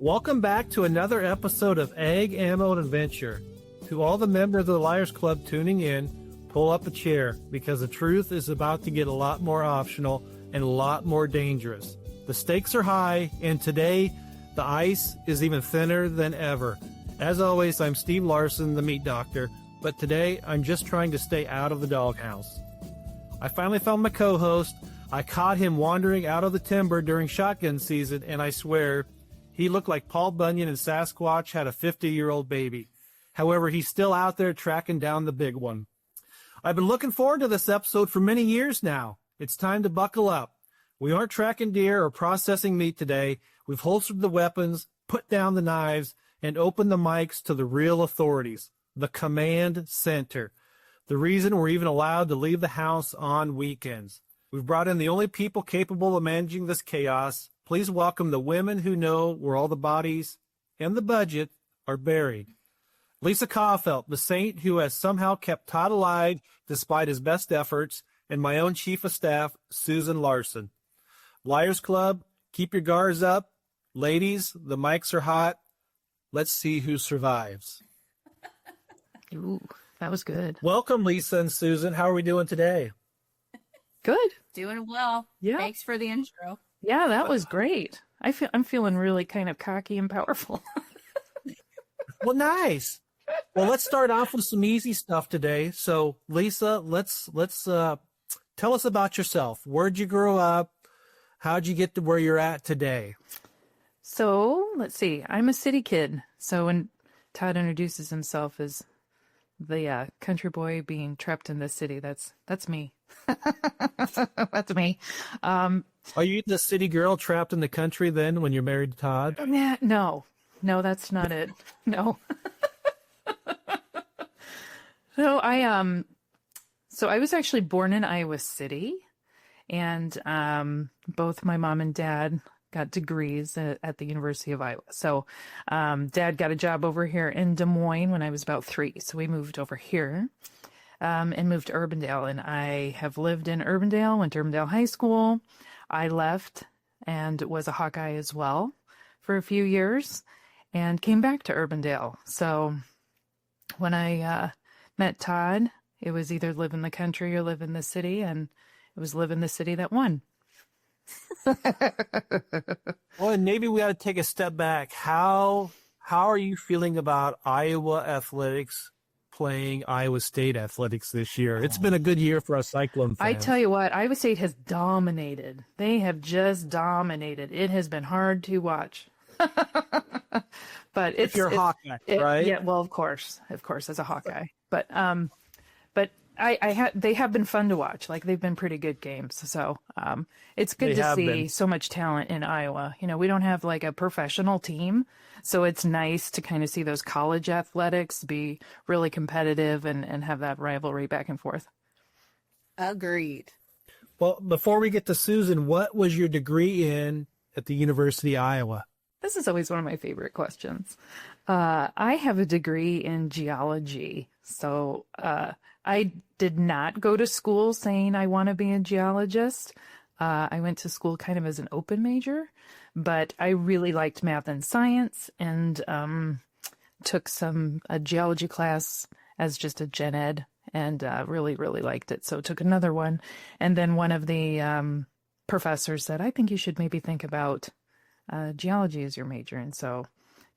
Welcome back to another episode of Egg, Ammo, and Adventure. To all the members of the Liars Club tuning in, pull up a chair because the truth is about to get a lot more optional and a lot more dangerous. The stakes are high, and today the ice is even thinner than ever. As always, I'm Steve Larsen, the meat doctor, but today I'm just trying to stay out of the doghouse. I finally found my co-host. I caught him wandering out of the timber during shotgun season, and I swear, he looked like Paul Bunyan and Sasquatch had a 50-year-old baby. However, he's still out there tracking down the big one. I've been looking forward to this episode for many years now. It's time to buckle up. We aren't tracking deer or processing meat today. We've holstered the weapons, put down the knives, and opened the mics to the real authorities, the command center. The reason we're even allowed to leave the house on weekends. We've brought in the only people capable of managing this chaos. Please welcome the women who know where all the bodies and the budget are buried. Lisa Coffelt, the saint who has somehow kept Todd alive despite his best efforts, and my own chief of staff, Susan Larsen. Liars Club, keep your guards up. Ladies, the mics are hot. Let's see who survives. Ooh, that was good. Welcome, Lisa and Susan. How are we doing today? Good. Doing well. Yeah. Thanks for the intro. Yeah, that was great. I'm feeling really kind of cocky and powerful. Well, nice. Well, let's start off with some easy stuff today. So, Lisa, let's tell us about yourself. Where'd you grow up? How'd you get to where you're at today? So, let's see. I'm a city kid. So when Todd introduces himself as the country boy being trapped in the city, that's me. That's me. Are you the city girl trapped in the country then when you're married to Todd? No, that's not it. No. So I was actually born in Iowa City, and both my mom and dad got degrees at the University of Iowa. So Dad got a job over here in Des Moines when I was about 3. So we moved over here and moved to Urbandale. And I have lived in Urbandale, went to Urbandale High School. I left and was a Hawkeye as well for a few years and came back to Urbandale. So when I met Todd, it was either live in the country or live in the city, and it was live in the city that won. Well, and maybe we got to take a step back. How are you feeling about Iowa athletics playing Iowa State athletics this year? It's been a good year for us Cyclone fans. I tell you what, Iowa State has dominated. They have just dominated. It has been hard to watch. But if you're a Hawkeye, right? Yeah, well, of course, as a Hawkeye. But they have been fun to watch. Like, they've been pretty good games. So it's good to see so much talent in Iowa. You know, we don't have like a professional team, so it's nice to kind of see those college athletics be really competitive and have that rivalry back and forth. Agreed. Well, before we get to Susan, what was your degree in at the University of Iowa? This is always one of my favorite questions. I have a degree in geology. So I did not go to school saying I want to be a geologist. I went to school kind of as an open major, but I really liked math and science, and took a geology class as just a gen ed, and really, really liked it. So took another one. And then one of the professors said, I think you should maybe think about geology as your major. And so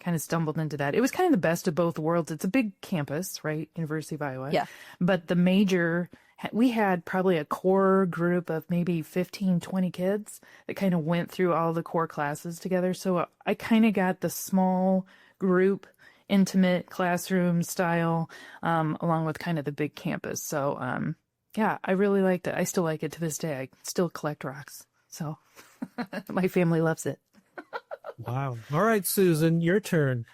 kind of stumbled into that. It was kind of the best of both worlds. It's a big campus, right? University of Iowa. Yeah. But the major, we had probably a core group of maybe 15, 20 kids that kind of went through all the core classes together. So I kind of got the small group, intimate classroom style, along with kind of the big campus. So, yeah, I really liked it. I still like it to this day. I still collect rocks. So my family loves it. Wow. All right, Susan, your turn.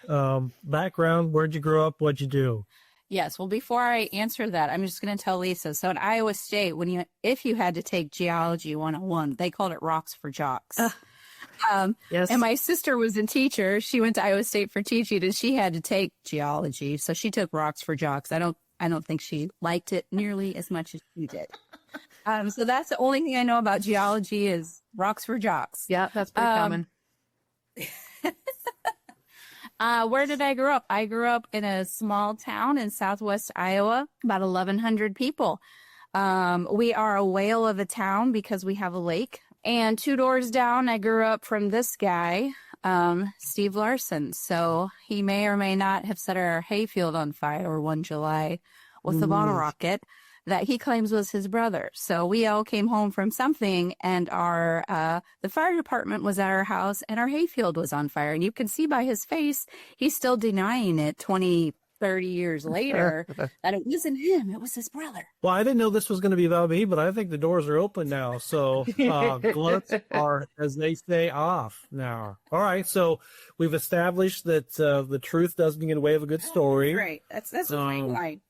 Background, where'd you grow up? What'd you do? Yes. Well, before I answer that, I'm just going to tell Lisa. So at Iowa State, if you had to take geology 101, they called it rocks for jocks. Yes. And my sister was a teacher. She went to Iowa State for teaching, and she had to take geology. So she took rocks for jocks. I don't think she liked it nearly as much as you did. So that's the only thing I know about geology is rocks for jocks. Yeah, that's pretty common. Where did I grow up? I grew up in a small town in southwest Iowa, about 1,100 people. We are a whale of a town because we have a lake. And 2 doors down, I grew up from this guy, Steve Larsen. So he may or may not have set our hayfield on fire one July with a bottle rocket that he claims was his brother. So we all came home from something, and the fire department was at our house, and our hayfield was on fire. And you can see by his face, he's still denying it 20, 30 years later that it wasn't him, it was his brother. Well, I didn't know this was going to be about me, but I think the doors are open now. So gloves are, as they say, off now. All right. So we've established that the truth doesn't get in the way of a good story. Right. That's right.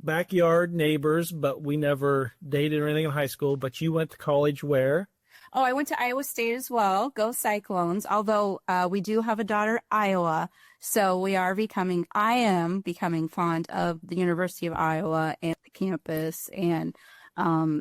Backyard neighbors, but we never dated or anything in high school. But you went to college where? Oh, I went to Iowa State as well. Go Cyclones. Although we do have a daughter, Iowa. So I am becoming fond of the University of Iowa and the campus and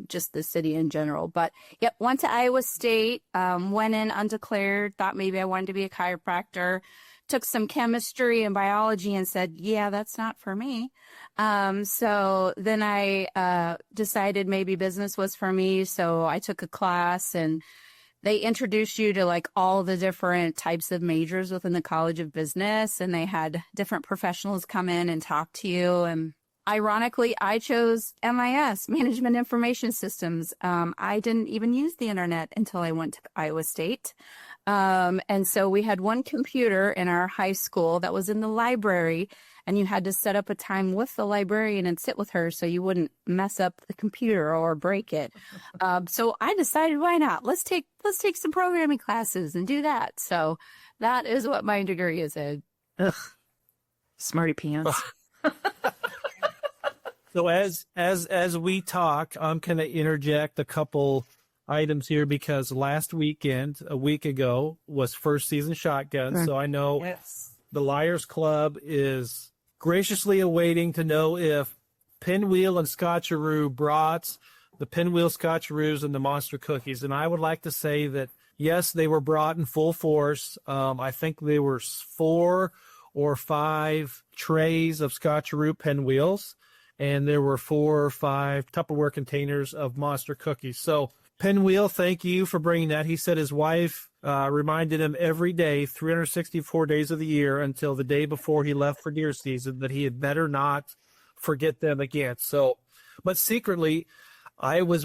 just the city in general. But yep, went to Iowa State, went in undeclared, thought maybe I wanted to be a chiropractor, took some chemistry and biology and said, yeah, that's not for me. So then I decided maybe business was for me. So I took a class, and they introduced you to like all the different types of majors within the College of Business, and they had different professionals come in and talk to you. And ironically, I chose MIS, Management Information Systems. I didn't even use the internet until I went to Iowa State. And so we had one computer in our high school that was in the library, and you had to set up a time with the librarian and sit with her so you wouldn't mess up the computer or break it. So I decided, why not? Let's take some programming classes and do that. So that is what my degree is in. Ugh. Smarty pants. So as we talk, I'm going to interject a couple items here because last weekend, a week ago, was first season shotgun. So I know the Liars Club is graciously awaiting to know if Pinwheel and Scotcheroo brought the Pinwheel Scotcheroos and the Monster Cookies. And I would like to say that, yes, they were brought in full force. I think there were 4 or 5 trays of Scotcheroo Pinwheels, and there were 4 or 5 Tupperware containers of Monster Cookies. So Pinwheel, thank you for bringing that. He said his wife reminded him every day, 364 days of the year, until the day before he left for deer season, that he had better not forget them again. So, but secretly, I told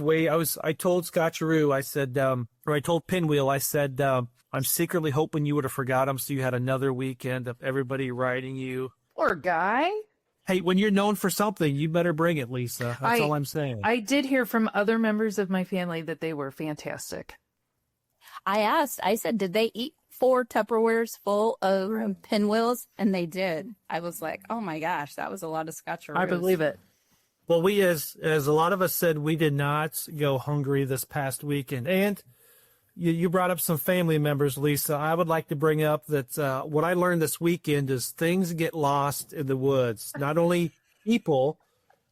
Scotcheroo, I told Pinwheel, I said, I'm secretly hoping you would have forgot them, so you had another weekend of everybody writing you. Poor guy. Hey, when you're known for something, you better bring it, Lisa. That's all I'm saying. I did hear from other members of my family that they were fantastic. I said, did they eat 4 Tupperwares full of Pinwheels? And they did. I was like, oh my gosh, that was a lot of Scotcheroos. I believe it. Well, we, as a lot of us said, we did not go hungry this past weekend. And you brought up some family members, Lisa. I would like to bring up that what I learned this weekend is things get lost in the woods. Not only people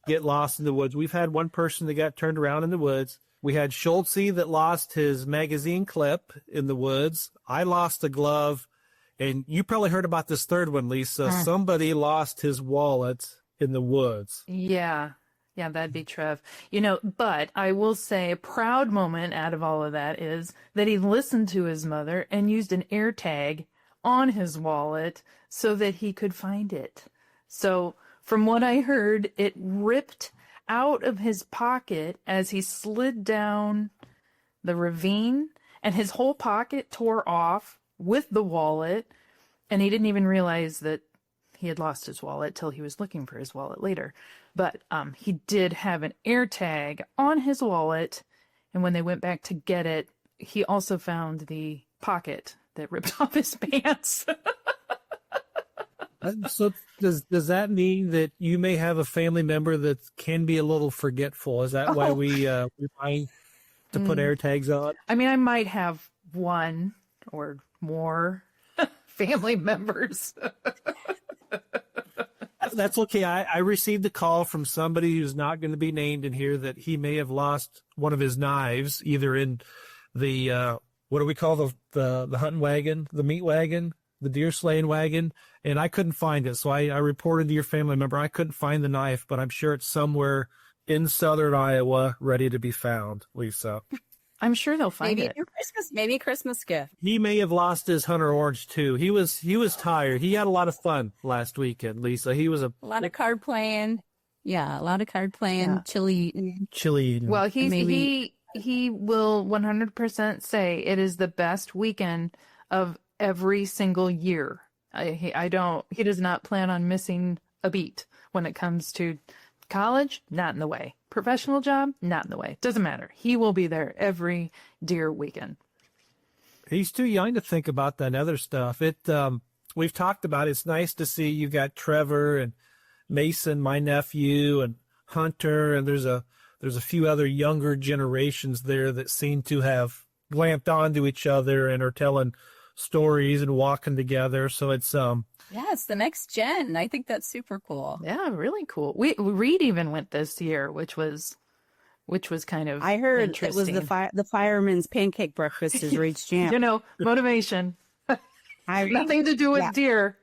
get lost in the woods. We've had one person that got turned around in the woods. We had Schultze that lost his magazine clip in the woods. I lost a glove. And you probably heard about this third one, Lisa. Somebody lost his wallet in the woods. Yeah, that'd be Trev. But I will say a proud moment out of all of that is that he listened to his mother and used an air tag on his wallet so that he could find it. So from what I heard, it ripped out of his pocket as he slid down the ravine, and his whole pocket tore off with the wallet, and he didn't even realize that he had lost his wallet till he was looking for his wallet later. But he did have an air tag on his wallet, and when they went back to get it, he also found the pocket that ripped off his pants. So does that mean that you may have a family member that can be a little forgetful? Is that why we find to put air tags on? I mean, I might have one or more family members. That's okay. I received a call from somebody who's not going to be named in here that he may have lost one of his knives, either in the what do we call the hunting wagon, the meat wagon, the deer slaying wagon, and I couldn't find it. So I reported to your family member I couldn't find the knife, but I'm sure it's somewhere in southern Iowa ready to be found, Lisa. I'm sure they'll find Maybe it. maybe a Christmas gift. He may have lost his hunter orange too. He was tired. He had a lot of fun last weekend, Lisa. He was A lot of card playing. Yeah, a lot of card playing, chili eating. chili eating. Well, he will 100% say it is the best weekend of every single year. He does not plan on missing a beat when it comes to college, not in the way. Professional job, not in the way. Doesn't matter. He will be there every deer weekend. He's too young to think about that other stuff. We've talked about it. It's nice to see you got Trevor and Mason, my nephew, and Hunter, and there's a few other younger generations there that seem to have glamped onto each other and are telling stories and walking together. So it's Yeah, it's the next gen. I think that's super cool. Yeah, really cool. Reed even went this year, which was kind of I heard it was interesting. the fireman's pancake breakfast is Reed's jam. Motivation. Nothing to do with deer,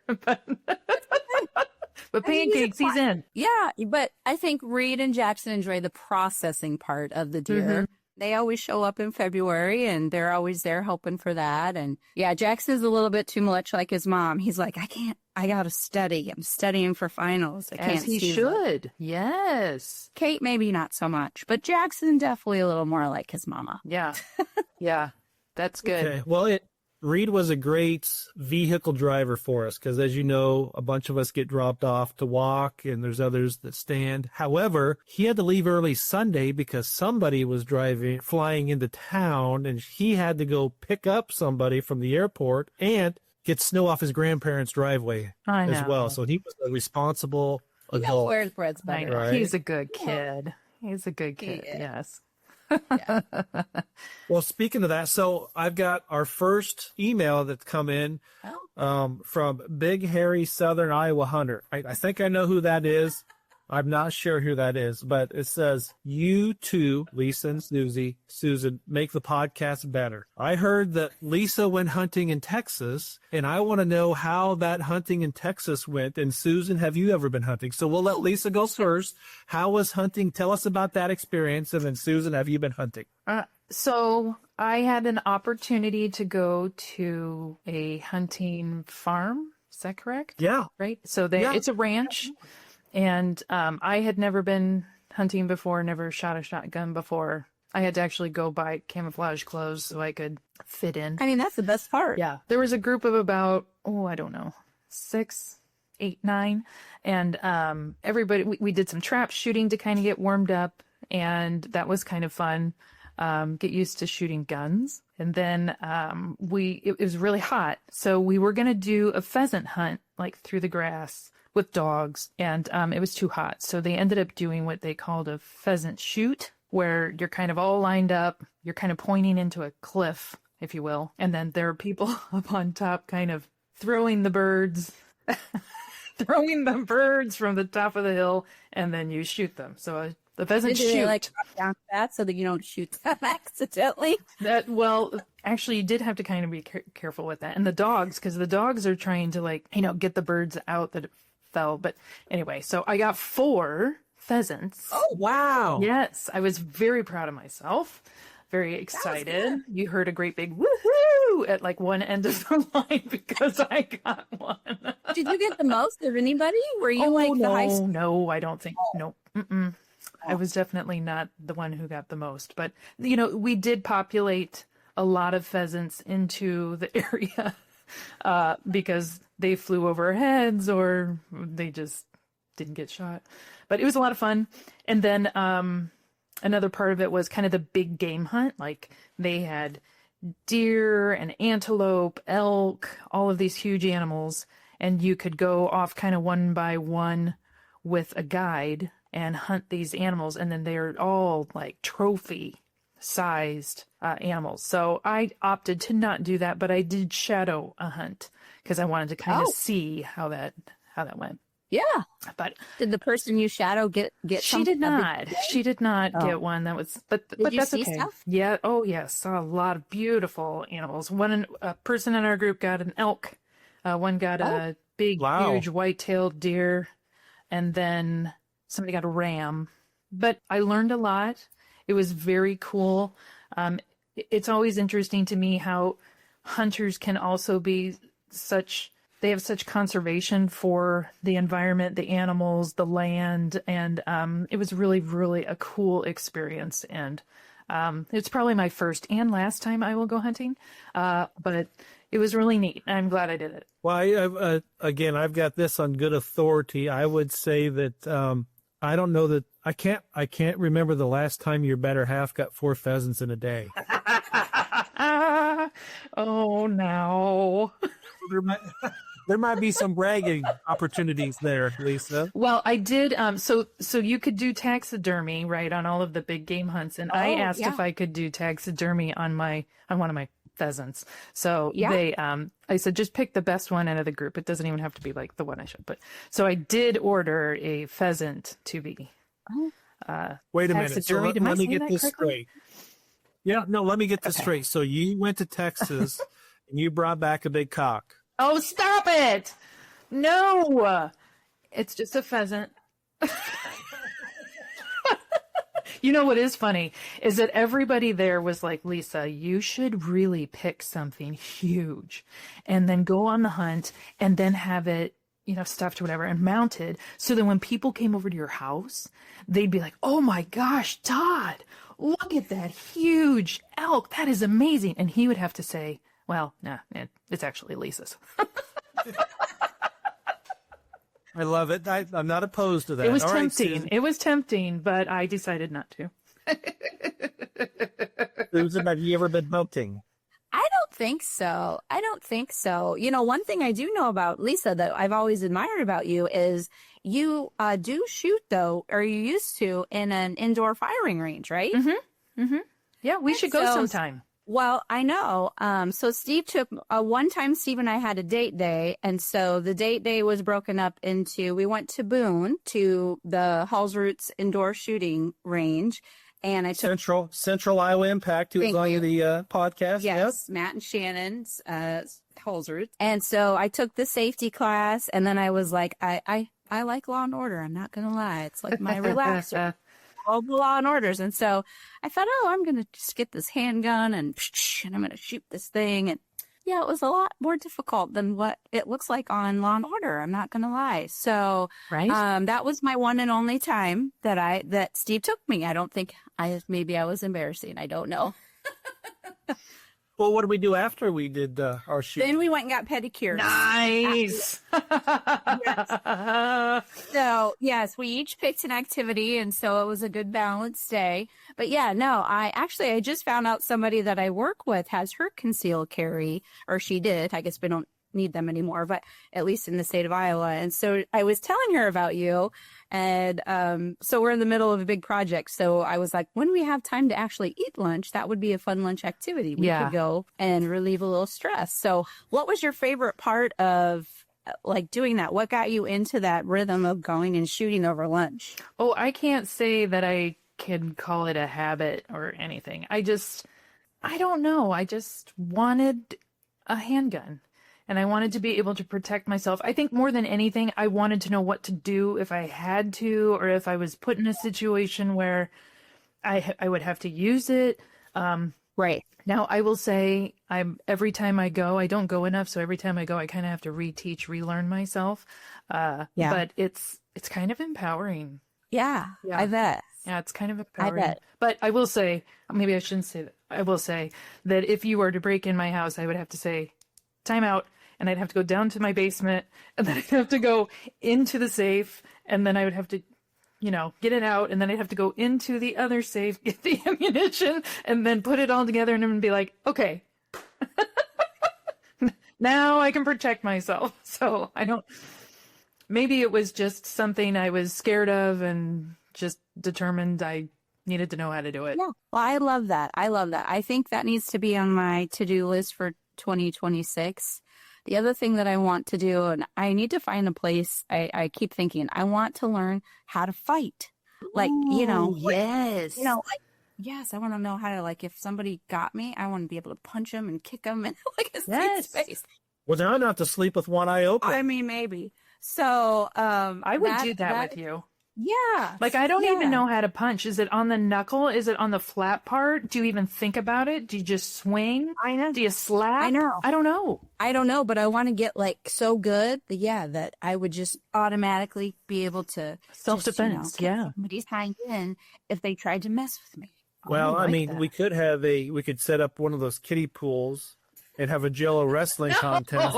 but pancakes, he's in. Yeah, but I think Reed and Jackson enjoy the processing part of the deer. Mm-hmm. They always show up in February, and they're always there helping for that. And yeah, Jackson's a little bit too much like his mom. He's like, I got to study. I'm studying for finals. I can't As he see should. Yes. Kate, maybe not so much, but Jackson definitely a little more like his mama. Yeah. Yeah. That's good. okay. Well, Reed was a great vehicle driver for us because, as you know, a bunch of us get dropped off to walk and there's others that stand. However, he had to leave early Sunday because somebody was flying into town, and he had to go pick up somebody from the airport and get snow off his grandparents' driveway I know. as well. So he was a responsible adult. Where's bread's I better? know. Right. He's a good kid. He's a good kid. is. Yes. Well, speaking of that, so I've got our first email that's come in from Big Hairy Southern Iowa Hunter. I think I know who that is. I'm not sure who that is, but it says, you two, Lisa and Susan, make the podcast better. I heard that Lisa went hunting in Texas, and I want to know how that hunting in Texas went. And Susan, have you ever been hunting? So we'll let Lisa go first. How was hunting? Tell us about that experience. And then Susan, have you been hunting? So I had an opportunity to go to a hunting farm. Is that correct? Yeah. Right. So it's a ranch. And I had never been hunting before, never shot a shotgun before. I had to actually go buy camouflage clothes so I could fit in. I mean, that's the best part. Yeah. There was a group of about, I don't know, 6, 8, 9. And everybody, we did some trap shooting to kind of get warmed up. And that was kind of fun. Get used to shooting guns. And then it was really hot. So we were going to do a pheasant hunt, like through the grass with dogs, and it was too hot. So they ended up doing what they called a pheasant shoot, where you're kind of all lined up, you're kind of pointing into a cliff, if you will, and then there are people up on top kind of throwing the birds, throwing the birds from the top of the hill, and then you shoot them. So the pheasant Did they, shoot. like drop down that so that you don't shoot them accidentally? Actually, you did have to kind of be careful with that. And the dogs, because the dogs are trying to get the birds out that fell. But anyway, so I got 4 pheasants. Oh, wow. Yes, I was very proud of myself. Very excited. You heard a great big woohoo at one end of the line because I got one. Did you get the most of anybody? Were you the high school? No, I don't think. No. Mm-mm. I was definitely not the one who got the most. But, we did populate a lot of pheasants into the area because they flew over our heads or they just didn't get shot. But it was a lot of fun. And then another part of it was kind of the big game hunt. Like they had deer and antelope, elk, all of these huge animals. And you could go off kind of one by one with a guide and hunt these animals. And then they're all like trophy sized animals. So I opted to not do that, but I did shadow a hunt because I wanted to kind of see how that went. Yeah. But did the person you shadow get she did not. She did not get one. That was but you that's see okay. stuff? Yeah. Oh yes. Saw a lot of beautiful animals. A person in our group got an elk One got a big, huge white-tailed deer, and then somebody got a ram. But I learned a lot. It was very cool. It's always interesting to me how hunters can also be they have such conservation for the environment, the animals, the land, and it was really, really a cool experience. And it's probably my first and last time I will go hunting, but it was really neat. I'm glad I did it. Well, again, I've got this on good authority. I would say that I don't know that I can't remember the last time your better half got 4 pheasants in a day. Oh no. There might be some bragging opportunities there, Lisa. Well, I did. So you could do taxidermy, right, on all of the big game hunts, and I asked if I could do taxidermy on one of my pheasants. So I said just pick the best one out of the group. It doesn't even have to be like the one I showed, but so I did order a pheasant to be. Wait a minute. So let me get this straight. Yeah, no, let me get this straight. So you went to Texas and you brought back a big cock. Oh, stop it! No, it's just a pheasant. You know what is funny is that everybody there was like, Lisa, you should really pick something huge and then go on the hunt and then have it, stuffed or whatever and mounted so that when people came over to your house, they'd be like, oh my gosh, Todd, look at that huge elk. That is amazing. And he would have to say, well, nah, it's actually Lisa's. I love it. I'm not opposed to that. It was tempting. It was tempting, but I decided not to. Susan, have you ever been hunting? I don't think so. One thing I do know about Lisa that I've always admired about you is you do shoot, though, or you used to, in an indoor firing range, right? Mm-hmm. Mm-hmm. Yeah, we should go sometime. Well, I know. So Steve took one time Steve and I had a date day. And so the date day was broken up into, we went to Boone to the Halls Roots indoor shooting range. And I took Central Iowa Impact, who was on the podcast. Yes, yep. Matt and Shannon's Halls Roots. And so I took the safety class. And then I was like, I like Law and Order. I'm not going to lie. It's like my relaxer. All the Law and Orders. And so I thought, I'm going to just get this handgun and I'm going to shoot this thing. And yeah, it was a lot more difficult than what it looks like on Law and Order. I'm not going to lie. So that was my one and only time that Steve took me. I don't think maybe I was embarrassing. I don't know. Well, what did we do after we did our shoot? Then we went and got pedicures. Nice. Yes. So, yes, we each picked an activity, and so it was a good balanced day. But yeah, no, I just found out somebody that I work with has her concealed carry, or she did. I guess we don't need them anymore, but at least in the state of Iowa. And so I was telling her about you, and so we're in the middle of a big project. So I was like, when we have time to actually eat lunch, that would be a fun lunch activity. We could go and relieve a little stress. So what was your favorite part of like doing that? What got you into that rhythm of going and shooting over lunch? Oh, I can't say that I can call it a habit or anything. I don't know. I just wanted a handgun. And I wanted to be able to protect myself. I think more than anything, I wanted to know what to do if I had to, or if I was put in a situation where I would have to use it. Right. Now, I will say every time I go, I don't go enough. So every time I go, I kind of have to relearn myself. But it's kind of empowering. Yeah, I bet. Yeah, it's kind of empowering. I bet. But I will say, maybe I shouldn't say that. I will say that if you were to break in my house, I would have to say, time out. And I'd have to go down to my basement, and then I'd have to go into the safe, and then I would have to, get it out, and then I'd have to go into the other safe, get the ammunition, and then put it all together, and then be like, okay, now I can protect myself. So maybe it was just something I was scared of and just determined I needed to know how to do it. Yeah. Well, I love that. I think that needs to be on my to-do list for 2026. The other thing that I want to do, and I need to find a place, I keep thinking, I want to learn how to fight. Like, yes. Yes, I want to know how to, like, if somebody got me, I want to be able to punch them and kick them and like a safe space. Well, now not to sleep with one eye open. I mean, maybe. So, I would do that with you. Yeah. Like, I don't even know how to punch. Is it on the knuckle? Is it on the flat part? Do you even think about it? Do you just swing? I know. Do you slap? I know. I don't know. I don't know, but I want to get like so good that I would just automatically be able to Self-defense, cut somebody's hind end if they tried to mess with me. Well, I I like mean, that. we could set up one of those kiddie pools and have a Jello wrestling contest.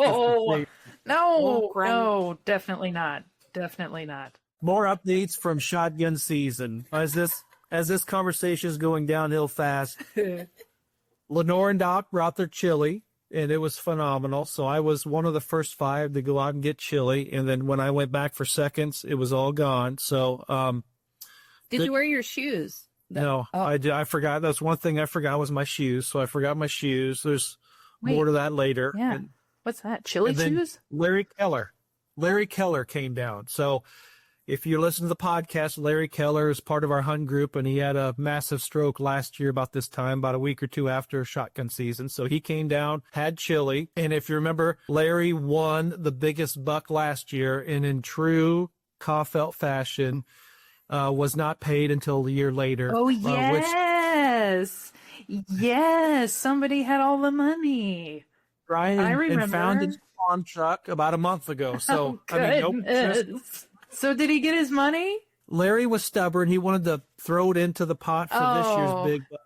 No, definitely not. Definitely not. More updates from shotgun season. As this conversation is going downhill fast, Lenore and Doc brought their chili, and it was phenomenal. So I was one of the first 5 to go out and get chili, and then when I went back for seconds, it was all gone. So, Did you wear your shoes? no, I did. I forgot. That's one thing I forgot was my shoes. So I forgot my shoes. There's more to that later. Yeah. And, What's that? Chili and then shoes? Larry Keller came down. So if you listen to the podcast, Larry Keller is part of our Hun group, and he had a massive stroke last year about this time, about a week or two after shotgun season. So he came down, had chili. And if you remember, Larry won the biggest buck last year, and in true Coffelt fashion, was not paid until a year later. Oh, yes. Yes. Somebody had all the money. Brian I remember. and found his pawn truck about a month ago. So, Goodness. So did he get his money? Larry was stubborn. He wanted to throw it into the pot for this Oh. year's big buck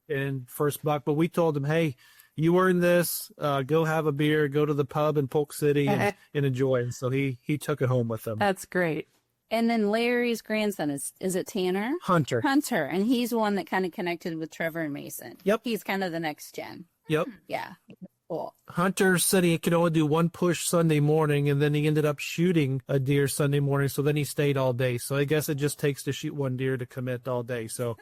and first buck. But we told him, hey, you earned this. Go have a beer, go to the pub in Polk City and enjoy. And so he took it home with him. That's great. And then Larry's grandson is it Tanner? Hunter. Hunter, and he's one that kind of connected with Trevor and Mason. Yep. He's kind of the next gen. Yep. Yeah. Cool. Hunter said he could only do one push Sunday morning, and then he ended up shooting a deer Sunday morning. So then he stayed all day. So I guess it just takes to shoot one deer to commit all day. So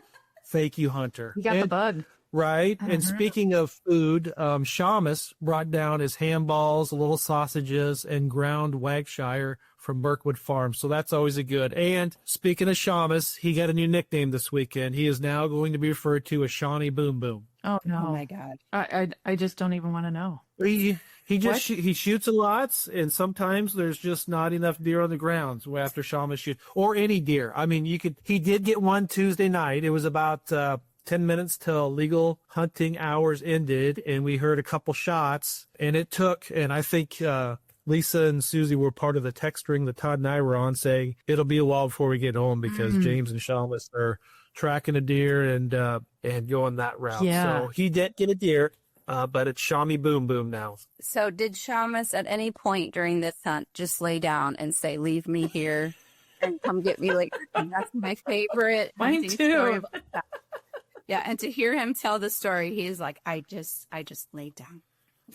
thank you, Hunter. You got the bug. Right. And speaking of food, Shamus brought down his ham balls, little sausages, and ground Wagshire from Birkwood Farm. So that's always a good. And speaking of Shamus, he got a new nickname this weekend. He is now going to be referred to as Shawnee Boom Boom. Oh, no. Oh my God. I just don't even want to know. He just he shoots a lot, and sometimes there's just not enough deer on the grounds after Shamus shoots, or any deer. I mean, he did get one Tuesday night. It was about 10 minutes till legal hunting hours ended, and we heard a couple shots, and it took, and I think Lisa and Susie were part of the text string that Todd and I were on, saying it'll be a while before we get home because James and Shamus are tracking a deer and going that route. Yeah. So he did get a deer, but it's Shawnee Boom Boom now. So did Shamus at any point during this hunt just lay down and say, "Leave me here and come get me later"? And that's my favorite. Mine hunting too. story about that. Yeah, and to hear him tell the story, he's like, I just laid down.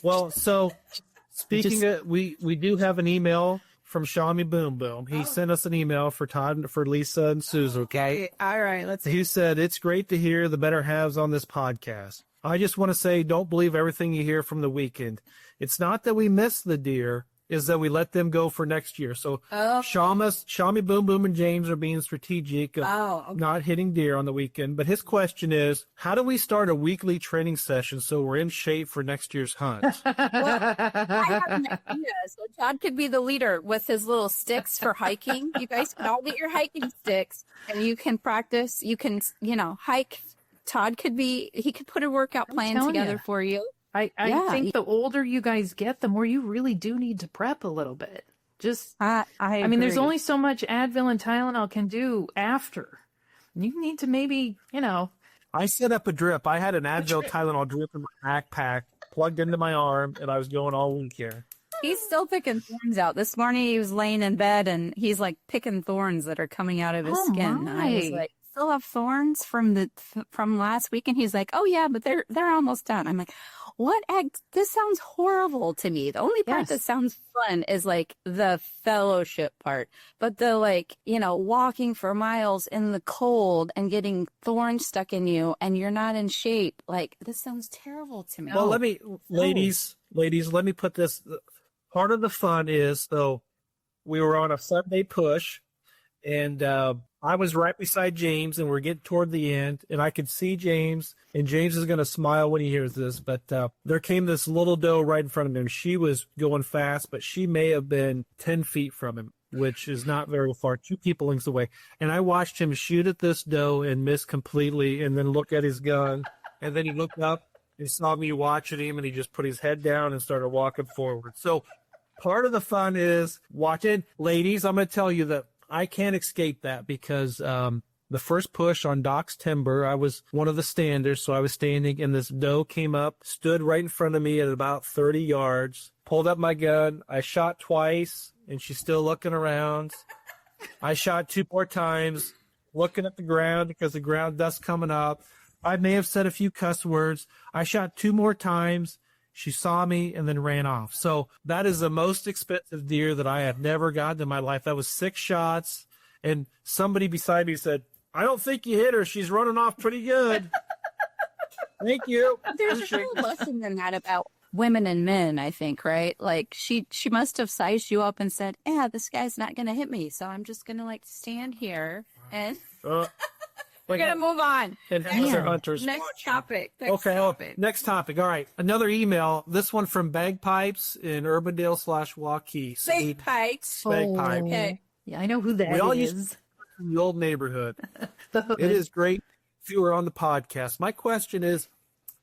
Well, so speaking of, we do have an email from Shawnee Boom Boom. He sent us an email for Todd and for Lisa and Susan. Okay. All right, let's He said, it's great to hear the better halves on this podcast. I just want to say, don't believe everything you hear from the weekend. It's not that we miss the deer, is that we let them go for next year. So Shawnee Boom Boom and James are being strategic of not hitting deer on the weekend. But his question is, how do we start a weekly training session so we're in shape for next year's hunt? Well, I have an idea. So Todd could be the leader with his little sticks for hiking. You guys can all get your hiking sticks and you can practice. You can, hike. Todd he could put a workout plan together for you. I think the older you guys get, the more you really do need to prep a little bit. Just, I mean, there's only so much Advil and Tylenol can do after. You need to maybe, I set up a drip. I had an Advil Tylenol drip in my backpack, plugged into my arm, and I was going all week here. He's still picking thorns out. This morning he was laying in bed and he's like picking thorns that are coming out of his skin. And I was like, still have thorns from last week? And he's like, oh yeah, but they're almost done. I'm like, what? This sounds horrible to me. The only part that sounds fun is like the fellowship part, but the walking for miles in the cold and getting thorns stuck in you and you're not in shape. Like, this sounds terrible to me. Well, ladies, let me put this. Part of the fun is, we were on a Sunday push, and I was right beside James, and we're getting toward the end, and I could see James, and James is going to smile when he hears this, but there came this little doe right in front of him. She was going fast, but she may have been 10 feet from him, which is not very far, 2 people lengths away. And I watched him shoot at this doe and miss completely, and then look at his gun, and then he looked up and saw me watching him, and he just put his head down and started walking forward. So part of the fun is watching. Ladies, I'm going to tell you that I can't escape that because the first push on Doc's timber, I was one of the standers, so I was standing, and this doe came up, stood right in front of me at about 30 yards, pulled up my gun. I shot twice, and she's still looking around. I shot 2 more times, looking at the ground because the ground dust coming up. I may have said a few cuss words. I shot 2 more times. She saw me and then ran off. So that is the most expensive deer that I have never gotten in my life. That was 6 shots. And somebody beside me said, I don't think you hit her. She's running off pretty good. Thank you. There's a real lesson in that about women and men, I think, right? Like she must have sized you up and said, yeah, this guy's not going to hit me. So I'm just going to like stand here and we're going to move on. And other hunters. Next topic. Next topic. All right. Another email. This one from Bagpipes in Urbandale/Waukee. Bagpipes. Bagpipe. Okay. Yeah, I know who that is. We all used to from the old neighborhood. It is great if you were on the podcast. My question is,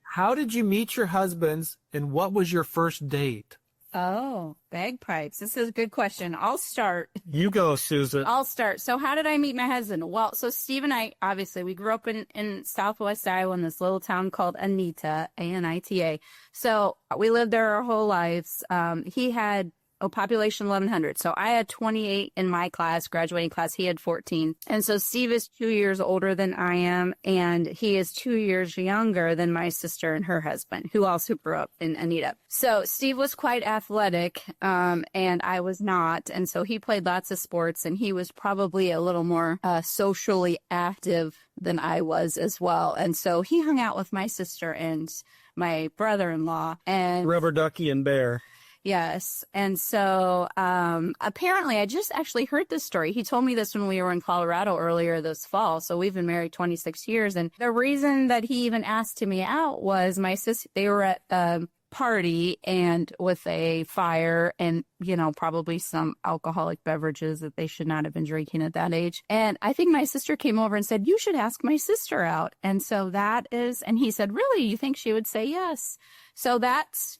how did you meet your husbands and what was your first date? Oh, bagpipes. This is a good question. I'll start. You go, Susan. I'll start. So how did I meet my husband? Well, so Steve and I, obviously, we grew up in Southwest Iowa in this little town called Anita, A-N-I-T-A. So we lived there our whole lives. He had population 1,100. So I had 28 in my class, graduating class. He had 14. And so Steve is 2 years older than I am. And he is 2 years younger than my sister and her husband, who also grew up in Anita. So Steve was quite athletic, and I was not. And so he played lots of sports, and he was probably a little more socially active than I was as well. And so he hung out with my sister and my brother-in-law. And Rubber Ducky and Bear. Yes. And so apparently I just actually heard this story. He told me this when we were in Colorado earlier this fall. So we've been married 26 years. And the reason that he even asked me out was my sister, they were at a party and with a fire and, you know, probably some alcoholic beverages that they should not have been drinking at that age. And I think my sister came over and said, you should ask my sister out. And so that is, and he said, really, you think she would say yes? So that's,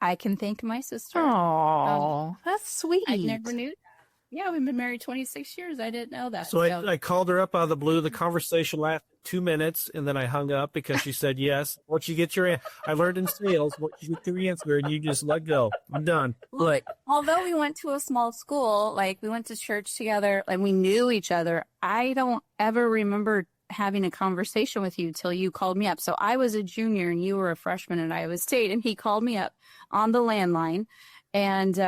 I can thank my sister. Oh, that's sweet. I never knew that. Yeah, we've been married 26 years. I didn't know that. So I called her up out of the blue. The conversation lasted 2 minutes, and then I hung up because she said yes. Once you get your, I learned in sales, once you get your answer, and you just let go. I'm done. Look, although we went to a small school, like we went to church together, and we knew each other, I don't ever remember having a conversation with you till you called me up. So I was a junior and you were a freshman at Iowa State, and he called me up on the landline and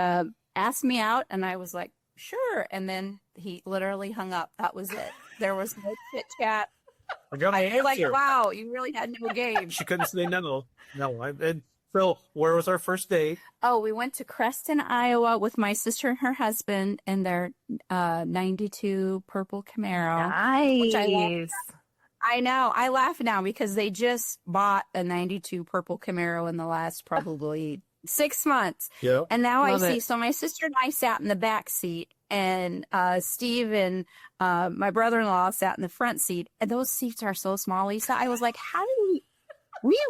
asked me out, and I was like, sure. And then he literally hung up. That was it. There was no chit chat. I got my answer. Like, wow, you really had no game. She couldn't say no. So where was our first date? Oh, we went to Creston, Iowa with my sister and her husband in their 92 purple Camaro. Nice. Which I know. I laugh now because they just bought a 92 purple Camaro in the last probably 6 months. Yeah. And now Love I see. it. So my sister and I sat in the back seat, and Steve and my brother-in-law sat in the front seat. And those seats are so small, Lisa. I was like, how did we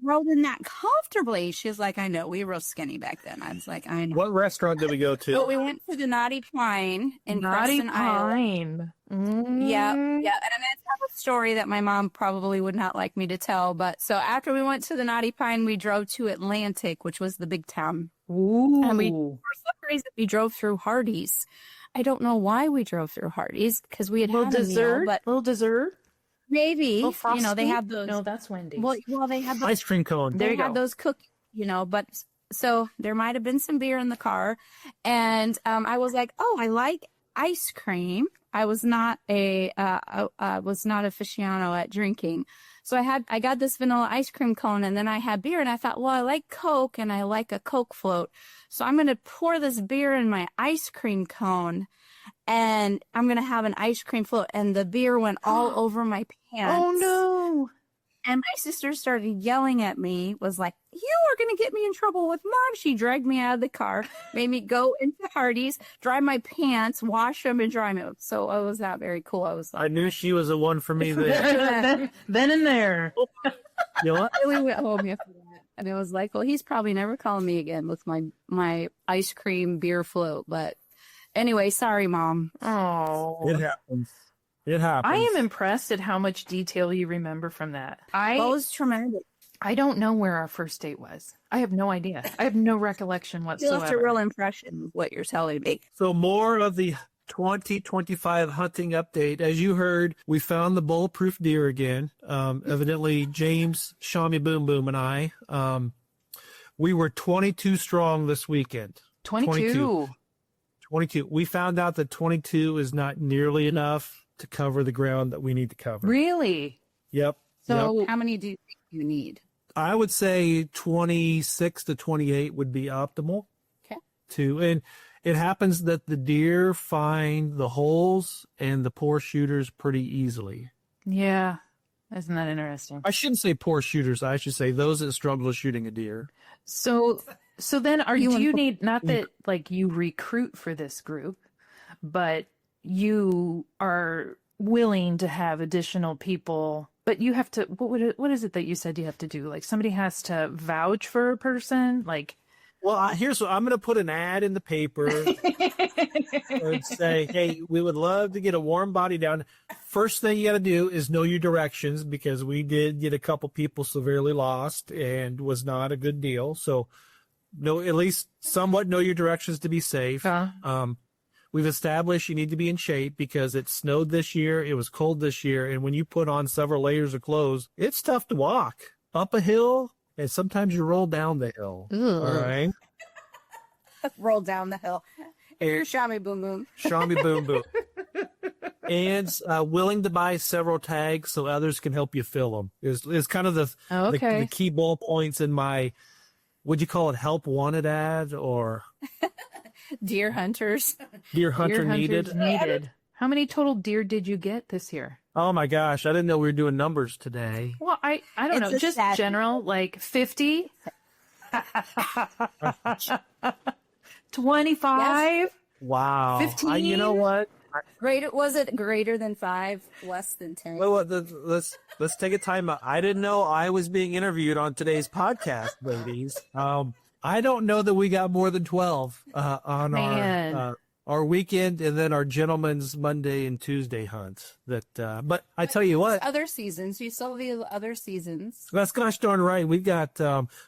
rode in that comfortably? She was like, I know. We were real skinny back then. I was like, I know. What restaurant did we go to? But we went to the Naughty Pine in Naughty Creston, Iowa. Pine. Yeah, yeah. And I'm going to tell a story that my mom probably would not like me to tell. But so after we went to the Naughty Pine, we drove to Atlantic, which was the big town. Ooh. And for some reason, we drove through Hardee's. I don't know why we drove through Hardee's because we had little had dessert. a meal, but Little dessert. maybe, Little you know, they Frosty? have those. No, that's Wendy's. Well, they had those, Ice cream cone. There they you had go. those cookies, you know, but so there might have been some beer in the car. And I was like, oh, I like ice cream. I was not aficionado at drinking. So I got this vanilla ice cream cone, and then I had beer, and I thought, well, I like Coke and I like a Coke float. So I'm going to pour this beer in my ice cream cone. and I'm going to have an ice cream float. And the beer went all over my pants. Oh, no. And my sister started yelling at me, was like, you are going to get me in trouble with Mom. She dragged me out of the car, made me go into Hardee's, dry my pants, wash them, and dry them. So it was not very cool. I was like, I knew she was the one for me there. then and there. You know what? I really went home after that. And it was like, well, he's probably never calling me again with my ice cream beer float. But anyway, sorry, Mom. Oh. It happens. It happens. I am impressed at how much detail you remember from that. Well, it was tremendous. I don't know where our first date was. I have no idea. I have no recollection You whatsoever. left a real impression with what you're telling me. So more of the 2025 hunting update. As you heard, we found the bulletproof deer again. Evidently, James, Shami Boom Boom, and I, we were 22 strong this weekend. 22. 22. We found out that 22 is not nearly enough to cover the ground that we need to cover. Really? Yep. So How many do you think you need? I would say 26 to 28 would be optimal. Okay. And it happens that the deer find the holes and the poor shooters pretty easily. yeah. Isn't that interesting? I shouldn't say poor shooters. I should say those that struggle shooting a deer. So then do You you and- need, not that like you recruit for this group, but you are willing to have additional people, but you have to, what is it that you said you have to do? Like somebody has to vouch for a person? Like, Well, here's what I'm going to put an ad in the paper and say, hey, we would love to get a warm body down. First thing you got to do is know your directions, because we did get a couple people severely lost and was not a good deal. So at least somewhat know your directions to be safe. We've established you need to be in shape because it snowed this year. It was cold this year. And when you put on several layers of clothes, it's tough to walk up a hill. And sometimes you roll down the hill. Ugh. All right. Roll down the hill. Here's Shami Boom Boom. Shami Boom Boom. And willing to buy several tags so others can help you fill them is kind of the key bullet points in my, would you call it, help wanted ad or Deer hunters. deer hunter deer hunters needed? How many total deer did you get this year? Oh my gosh, I didn't know we were doing numbers today. Well, I don't It's know, a just sad- general, like 50, 25. Wow. 15? You know what? Was it greater than 5? Less than 10? Well, let's take a time out. I didn't know I was being interviewed on today's podcast, ladies. I don't know that we got more than 12 on Man. our weekend and then our gentleman's Monday and Tuesday hunt. But I tell you what, Other seasons. You saw the other seasons. that's gosh darn right. We've got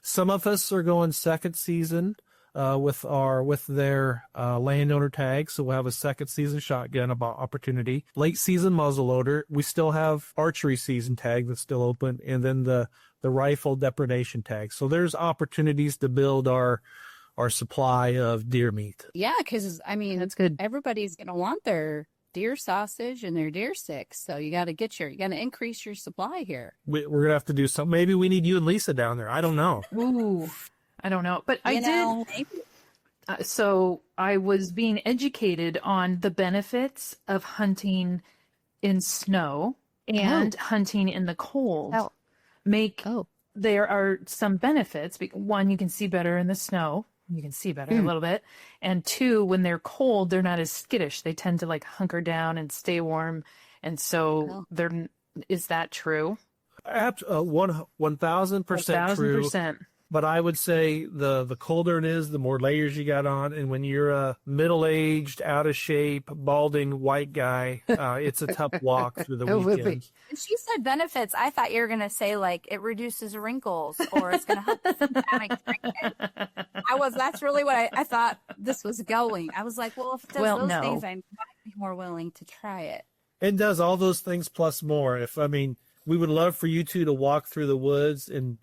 some of us are going second season with their landowner tag, so we'll have a second season shotgun opportunity. Late season muzzleloader. We still have archery season tag that's still open, and then the rifle depredation tag. So there's opportunities to build our supply of deer meat. Yeah, because, I mean, That's good. everybody's going to want their deer sausage and their deer sticks. So you got to increase your supply here. We're gonna have to do something. Maybe we need you and Lisa down there. I don't know. Ooh, I don't know. But I did. Maybe. So I was being educated on the benefits of hunting in snow and hunting in the cold. Oh. There are some benefits. One, you can see better in the snow. You can see better a little bit. And two, when they're cold, they're not as skittish. They tend to like hunker down and stay warm. And so is that true? 1,000% true. 1,000%. But I would say the colder it is, the more layers you got on. And when you're a middle-aged, out of shape, balding white guy, it's a tough walk through the It would be. weekend. She said benefits. I thought you were going to say, like, it reduces wrinkles or it's going to help with systemic shrinkage. That's really what I thought this was going. I was like, well, if it does those things, I might be more willing to try it. It does all those things plus more. We would love for you two to walk through the woods and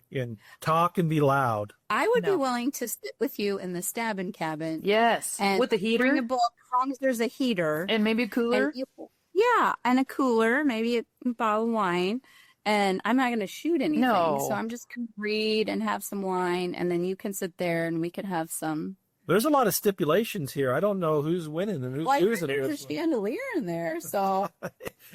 talk and be loud. I would be willing to sit with you in the stabbing cabin. Yes. And with the heater. bring a book as long as there's a heater. And maybe a cooler. And a cooler, maybe a bottle of wine. And I'm not going to shoot anything. No. So I'm just going to read and have some wine. And then you can sit there and we can have some There's a lot of stipulations here. I don't know who's winning and who's losing. There's a chandelier in there, so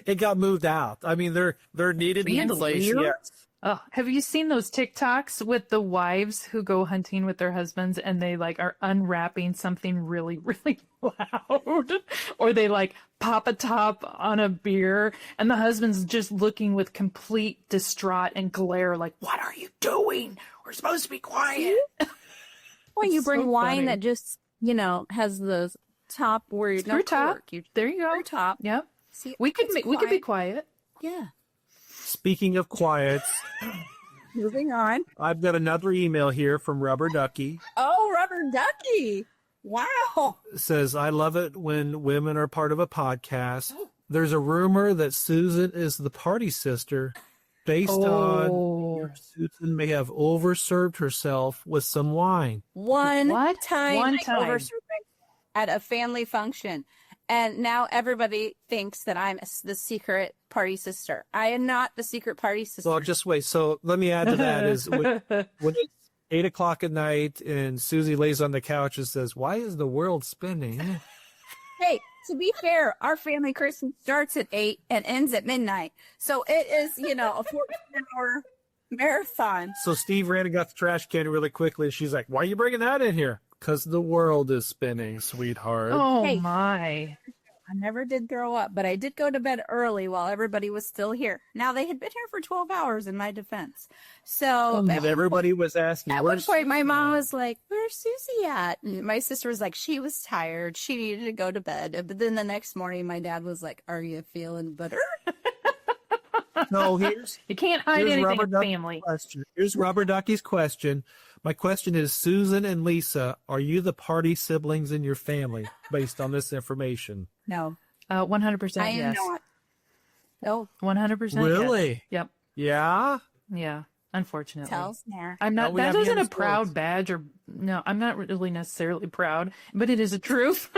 it got moved out. I mean, there needed to be place. Yes. Oh, have you seen those TikToks with the wives who go hunting with their husbands and they like are unwrapping something really, really loud? Or they like pop a top on a beer and the husband's just looking with complete distraught and glare like, what are you doing? We're supposed to be quiet. When you bring so wine funny. that just, has the top where you Screw top. There you go. Screw top. Yep. See, We could be quiet. Yeah. Speaking of quiet, Moving on. I've got another email here from Rubber Ducky. Oh, Rubber Ducky. Wow. It says, I love it when women are part of a podcast. There's a rumor that Susan is the party sister based on Susan may have overserved herself with some wine. One What? time One I time. overserved at a family function. And now everybody thinks that I'm the secret party sister. I am not the secret party sister. Well, just wait. So let me add to that is when it's 8 o'clock at night and Susie lays on the couch and says, why is the world spinning? Hey, to be fair, our family Christmas starts at 8 and ends at midnight. So it is, a 14-hour marathon. So Steve ran and got the trash can really quickly. And she's like, why are you bringing that in here? Because the world is spinning, sweetheart. Oh, Hey. my. I never did throw up, but I did go to bed early while everybody was still here. Now, they had been here for 12 hours in my defense. So And everybody was asking, at one where's point, my mom was like, where's Susie at? And my sister was like, she was tired. She needed to go to bed. But then the next morning, my dad was like, are you feeling better? No, You can't hide here's anything Rubber in Ducky's family. question. Here's Rubber Ducky's question. My question is, Susan and Lisa, are you the party siblings in your family based on this information? No, 100% I am yes. not. No, 100% Really? yes. Yep. Yeah? Yeah. Unfortunately. tell Snare. I'm No, not, we that have isn't a Ian's proud voice. badge or, no, I'm not really necessarily proud, but it is a truth.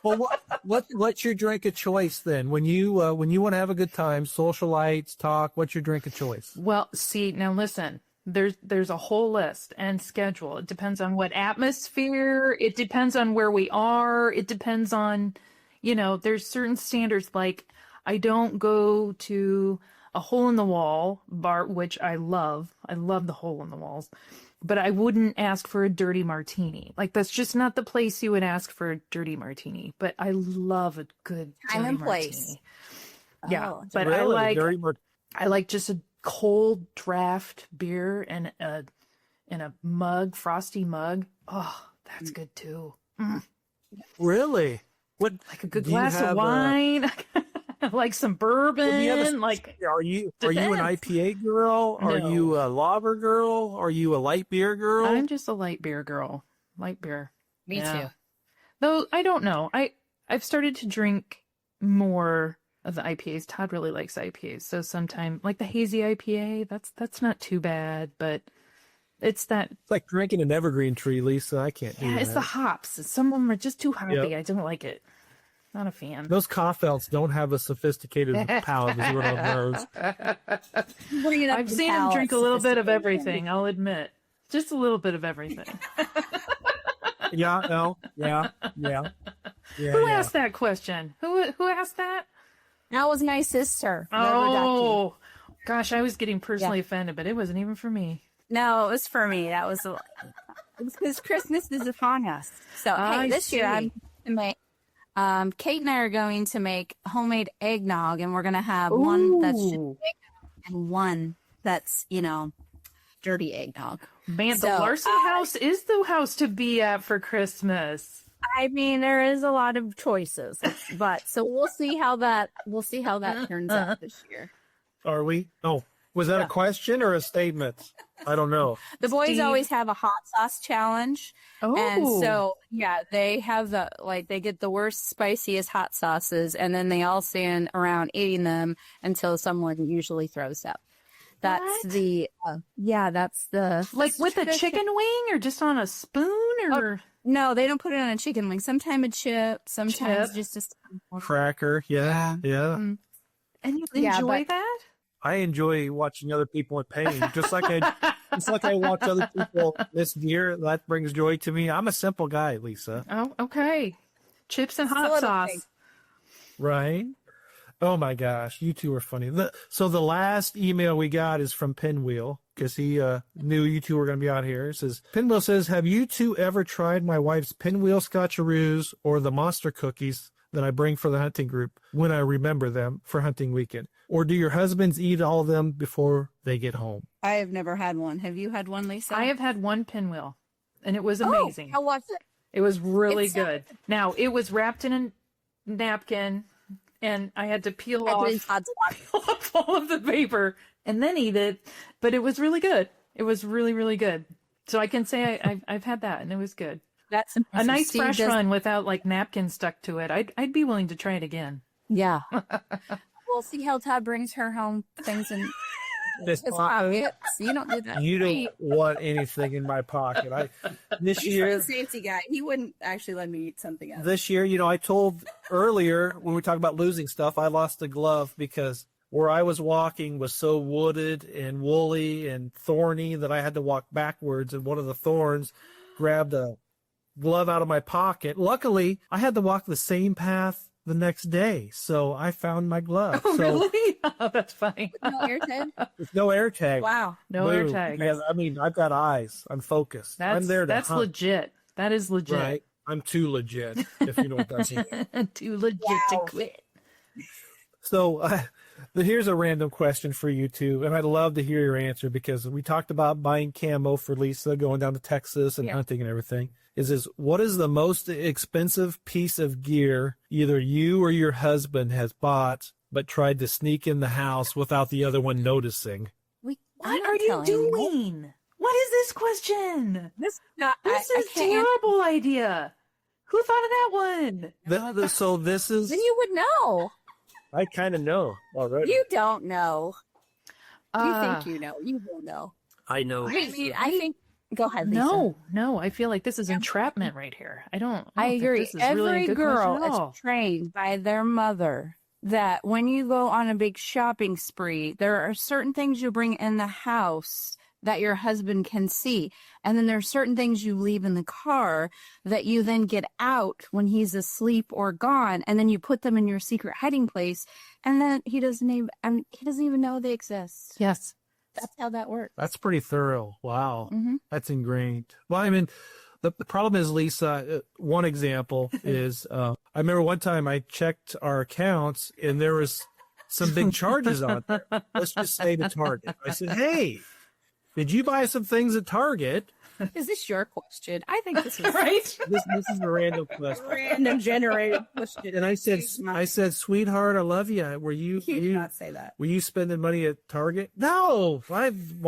Well, what's your drink of choice then? When you want to have a good time, socialites, talk, what's your drink of choice? Well, see, now listen, there's a whole list and schedule. It depends on what atmosphere. It depends on where we are. It depends on, there's certain standards. Like I don't go to a hole in the wall bar, which I love. I love the hole in the walls, but I wouldn't ask for a dirty martini. Like that's just not the place you would ask for a dirty martini, but I love a good Time dirty and place. martini. Yeah, Oh, but Really? I like just a cold draft beer and a mug, frosty mug. Oh, that's good too. Really? What? Like a good Do you glass have of a- wine, like some bourbon. Do you have are you an Depends. IPA girl? Are No. you a lager girl? Are you a light beer girl? I'm just a light beer girl. Light beer. Me Yeah. too. Though I don't know. I've started to drink more of the IPAs. Todd really likes IPAs, so sometimes like the hazy IPA, that's not too bad, but it's that It's like drinking an evergreen tree, Lisa. I can't do that. it's the hops. Some of them are just too hoppy. Yep. I don't like it. Not a fan. Those Coffelts don't have a sophisticated palate, is what I've heard. I've seen him drink a little bit of everything, I'll admit. Just a little bit of everything. Yeah, no, yeah. Who asked that question? Who asked that? That was my sister. Rubber Oh, gosh, I was getting personally offended, but it wasn't even for me. No, it was for me. That was because Christmas is upon us. So I this year I'm see. going to make. Kate and I are going to make homemade eggnog, and we're going to have one that's just Ooh. eggnog and one that's dirty eggnog. Man, the So, Larsen house is the house to be at for Christmas. I mean, there is a lot of choices, but so we'll see how that turns out this year. Are we? Oh, was that a question or a statement? I don't know. The boys Steve? always have a hot sauce challenge. Oh, And so, they have they get the worst, spiciest hot sauces, and then they all stand around eating them until someone usually throws up. That's What? that's the. like with a chicken wing or just on a spoon or No, they don't put it on a chicken wing. Sometimes a chip, sometimes Chip. just a. Cracker, yeah. and you Yeah, enjoy but- that? I enjoy watching other people in pain, just like I It's like I watch other people this year. That brings joy to me. I'm a simple guy, Lisa. Oh, okay. Chips and hot sauce. Right? Oh my gosh, you two are funny. So the last email we got is from Pinwheel because he knew you two were going to be out here. It says, Pinwheel says, have you two ever tried my wife's Pinwheel Scotcheroos or the monster cookies that I bring for the hunting group when I remember them for hunting weekend? Or do your husbands eat all of them before they get home? I have never had one. Have you had one, Lisa? I have had one Pinwheel, and it was amazing. How was it? It was really good. Now, it was wrapped in a napkin, and I had to peel off all of the paper and then eat it, but it was really good. It was really, really good. So I can say I've had that, and it was good. That's a nice fresh one without like napkins stuck to it. I'd be willing to try it again. Yeah. We'll see how Todd brings her home things and it's pockets. You don't do that. You don't want anything in my pocket. This year, He's a safety guy. He wouldn't actually let me eat something else. This year, I told earlier when we talked about losing stuff, I lost a glove because where I was walking was so wooded and woolly and thorny that I had to walk backwards, and one of the thorns grabbed a glove out of my pocket. Luckily, I had to walk the same path the next day, so I found my glove. Oh, really? Oh, that's funny. No air tag? With no air tag. Wow. No air tag. Yeah, I mean, I've got eyes. I'm focused. I'm there to That's hunt. legit. That is legit. Right? I'm too legit, if you know what that means. Too legit to quit. So here's a random question for you two, and I'd love to hear your answer because we talked about buying camo for Lisa, going down to Texas and hunting and everything. What is the most expensive piece of gear either you or your husband has bought but tried to sneak in the house without the other one noticing? What are you doing? What is this question? This is a terrible idea. Who thought of that one? So this is... Then you would know. I kind of know already. You don't know. You think you know. You will know. I know. I think... Go ahead, Lisa. No. I feel like this is entrapment right here. I agree. This is Every really a good girl is trained by their mother that when you go on a big shopping spree, there are certain things you bring in the house that your husband can see. And then there are certain things you leave in the car that you then get out when he's asleep or gone. And then you put them in your secret hiding place. And then he doesn't even know they exist. Yes. That's how that works. That's pretty thorough. Wow. Mm-hmm. That's ingrained. Well, I mean, the problem is, Lisa, one example is I remember one time I checked our accounts and there was some big charges on there. Let's just say to Target. I said, hey, did you buy some things at Target? Is this your question? I think this is right. This is a random question. Random generated question. And I said, sweetheart, I love you. Were you did not say that. Were you spending money at Target? No, I'm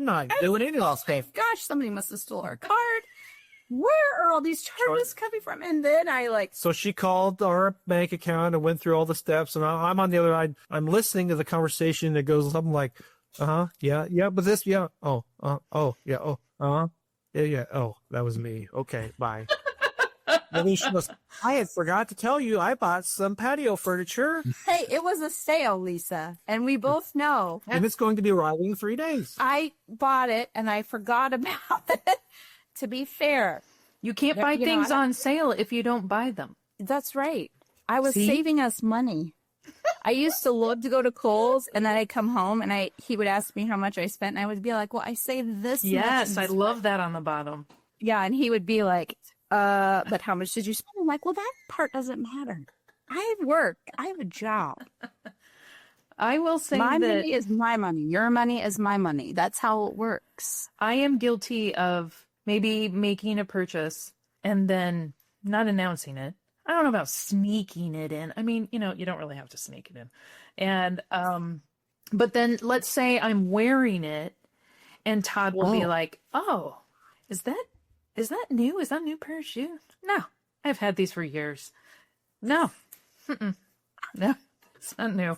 not doing any of that. Gosh, somebody must have stole our card. Where are all these charges coming from? And then So she called our bank account and went through all the steps, and I'm on the other side. I'm listening to the conversation that goes something like, yeah, but this, yeah, yeah, oh, that was me. Okay, bye. Maybe she goes, I had forgot to tell you I bought some patio furniture. Hey, it was a sale, Lisa, and we both know. And it's going to be arriving in 3 days. I bought it and I forgot about it. To be fair, you can't buy things on sale if you don't buy them. That's right. I was saving us money. I used to love to go to Kohl's, and then I'd come home, and he would ask me how much I spent, and I would be like, well, I saved this much. Yes, I love that on the bottom. Yeah, and he would be like, but how much did you spend? I'm like, well, that part doesn't matter. I have work. I have a job. I will say my that money is my money. Your money is my money. That's how it works. I am guilty of maybe making a purchase and then not announcing it. I don't know about sneaking it in. I mean, you don't really have to sneak it in. And, but then let's say I'm wearing it and Todd will be like, oh, is that new? Is that a new pair of shoes? No, I've had these for years. No, no, it's not new.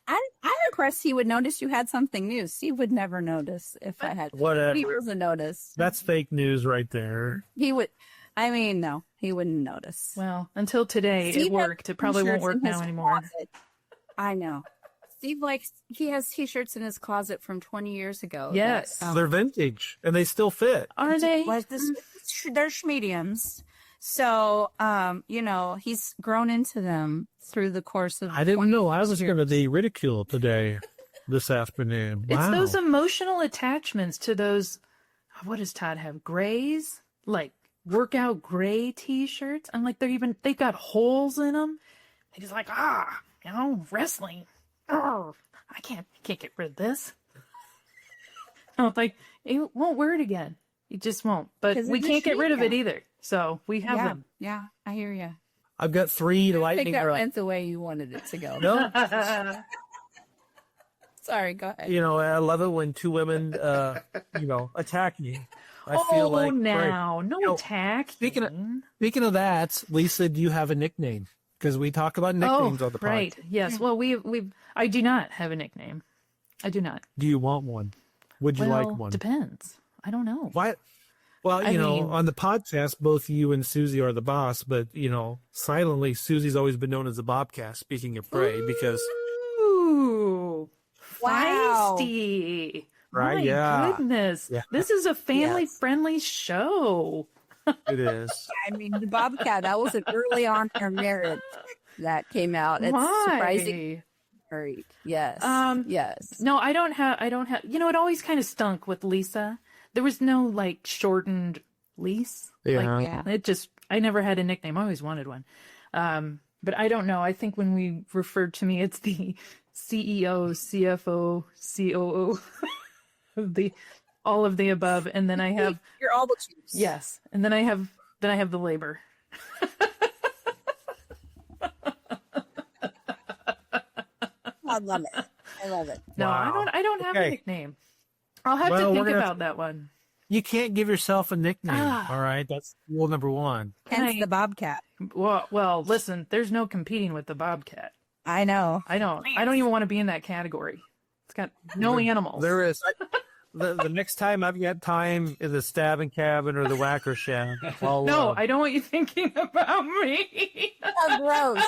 I request he would notice you had something new. Steve would never notice if I had. Whatever. He doesn't notice. That's fake news right there. He would. I mean, no, he wouldn't notice. Well, until today, it worked. It probably won't work now anymore. I know. Steve likes, he has t-shirts in his closet from 20 years ago. Yes. They're vintage and they still fit. Are they? They're mediums. So, he's grown into them through the course of. I didn't know I was going to be ridiculed today, this afternoon. Wow. It's those emotional attachments to those. What does Todd have? Grays? Like workout gray t-shirts? I'm like, they've got holes in them. And he's like, wrestling. Oh, I can't get rid of this. I'm like, it won't wear it again. It just won't. But we can't get rid of it either. So we have them. Yeah, I hear you. I've got 3 lightning. That went the way you wanted it to go. No. Sorry, go ahead. I love it when 2 women, attack me. I feel like no attack. Speaking of that, Lisa, do you have a nickname? Because we talk about nicknames on the podcast. Right. Yes. Well, I do not have a nickname. I do not. Do you want one? Would you like one? Depends. I don't know. Why? Well, on the podcast, both you and Susie are the boss, but, silently, Susie's always been known as the Bobcat, speaking of prey, because... Ooh. Wow. Feisty. Right, My goodness. Yeah. This is a family-friendly show. It is. I mean, the Bobcat, that was an early on in our marriage that came out. It's surprising. Great. Yes. Yes. No, I don't have, it always kind of stunk with Lisa. There was no shortened Lise. Yeah. I never had a nickname. I always wanted one. But I don't know. I think when we refer to me, it's the CEO, CFO, COO, all of the above. And then I have, You're all the chiefs. yes. And then I have the labor. I love it. I love it. No, Wow. I don't have a nickname. I'll have to think about that one. You can't give yourself a nickname, all right? That's rule number 1. Hence the Bobcat. Well, listen, there's no competing with the Bobcat. I know. I don't even want to be in that category. It's got no animals. There is. The next time I've got time in the stabbing cabin or the whacker shack. No, I don't want you thinking about me. Oh, gross.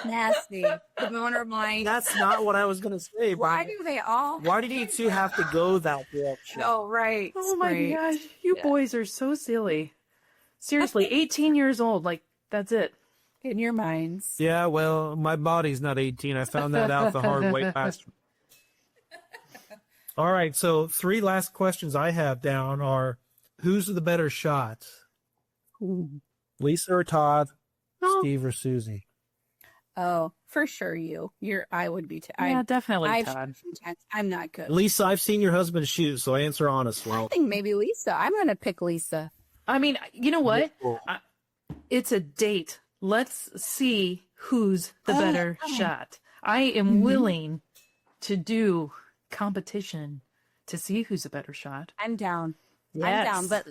Nasty. The boner mind. That's not what I was going to say. Why do they all? Why did you 2 have to go that direction? Oh, right. Oh my Right. gosh, you boys are so silly. Seriously, 18 years old, that's it. In your minds. Yeah, well, my body's not 18. I found that out the hard way last. All right, so 3 last questions I have down are, who's the better shot? Lisa or Todd? Steve or Susie? Oh, for sure I would be. Yeah, definitely Todd. I'm not good. Lisa, I've seen your husband shoot, so answer honestly. I think maybe Lisa. I'm going to pick Lisa. I mean, you know what? It's a date. Let's see who's the better shot. I am willing to do competition to see who's a better shot. I'm down. Yes. I'm down, but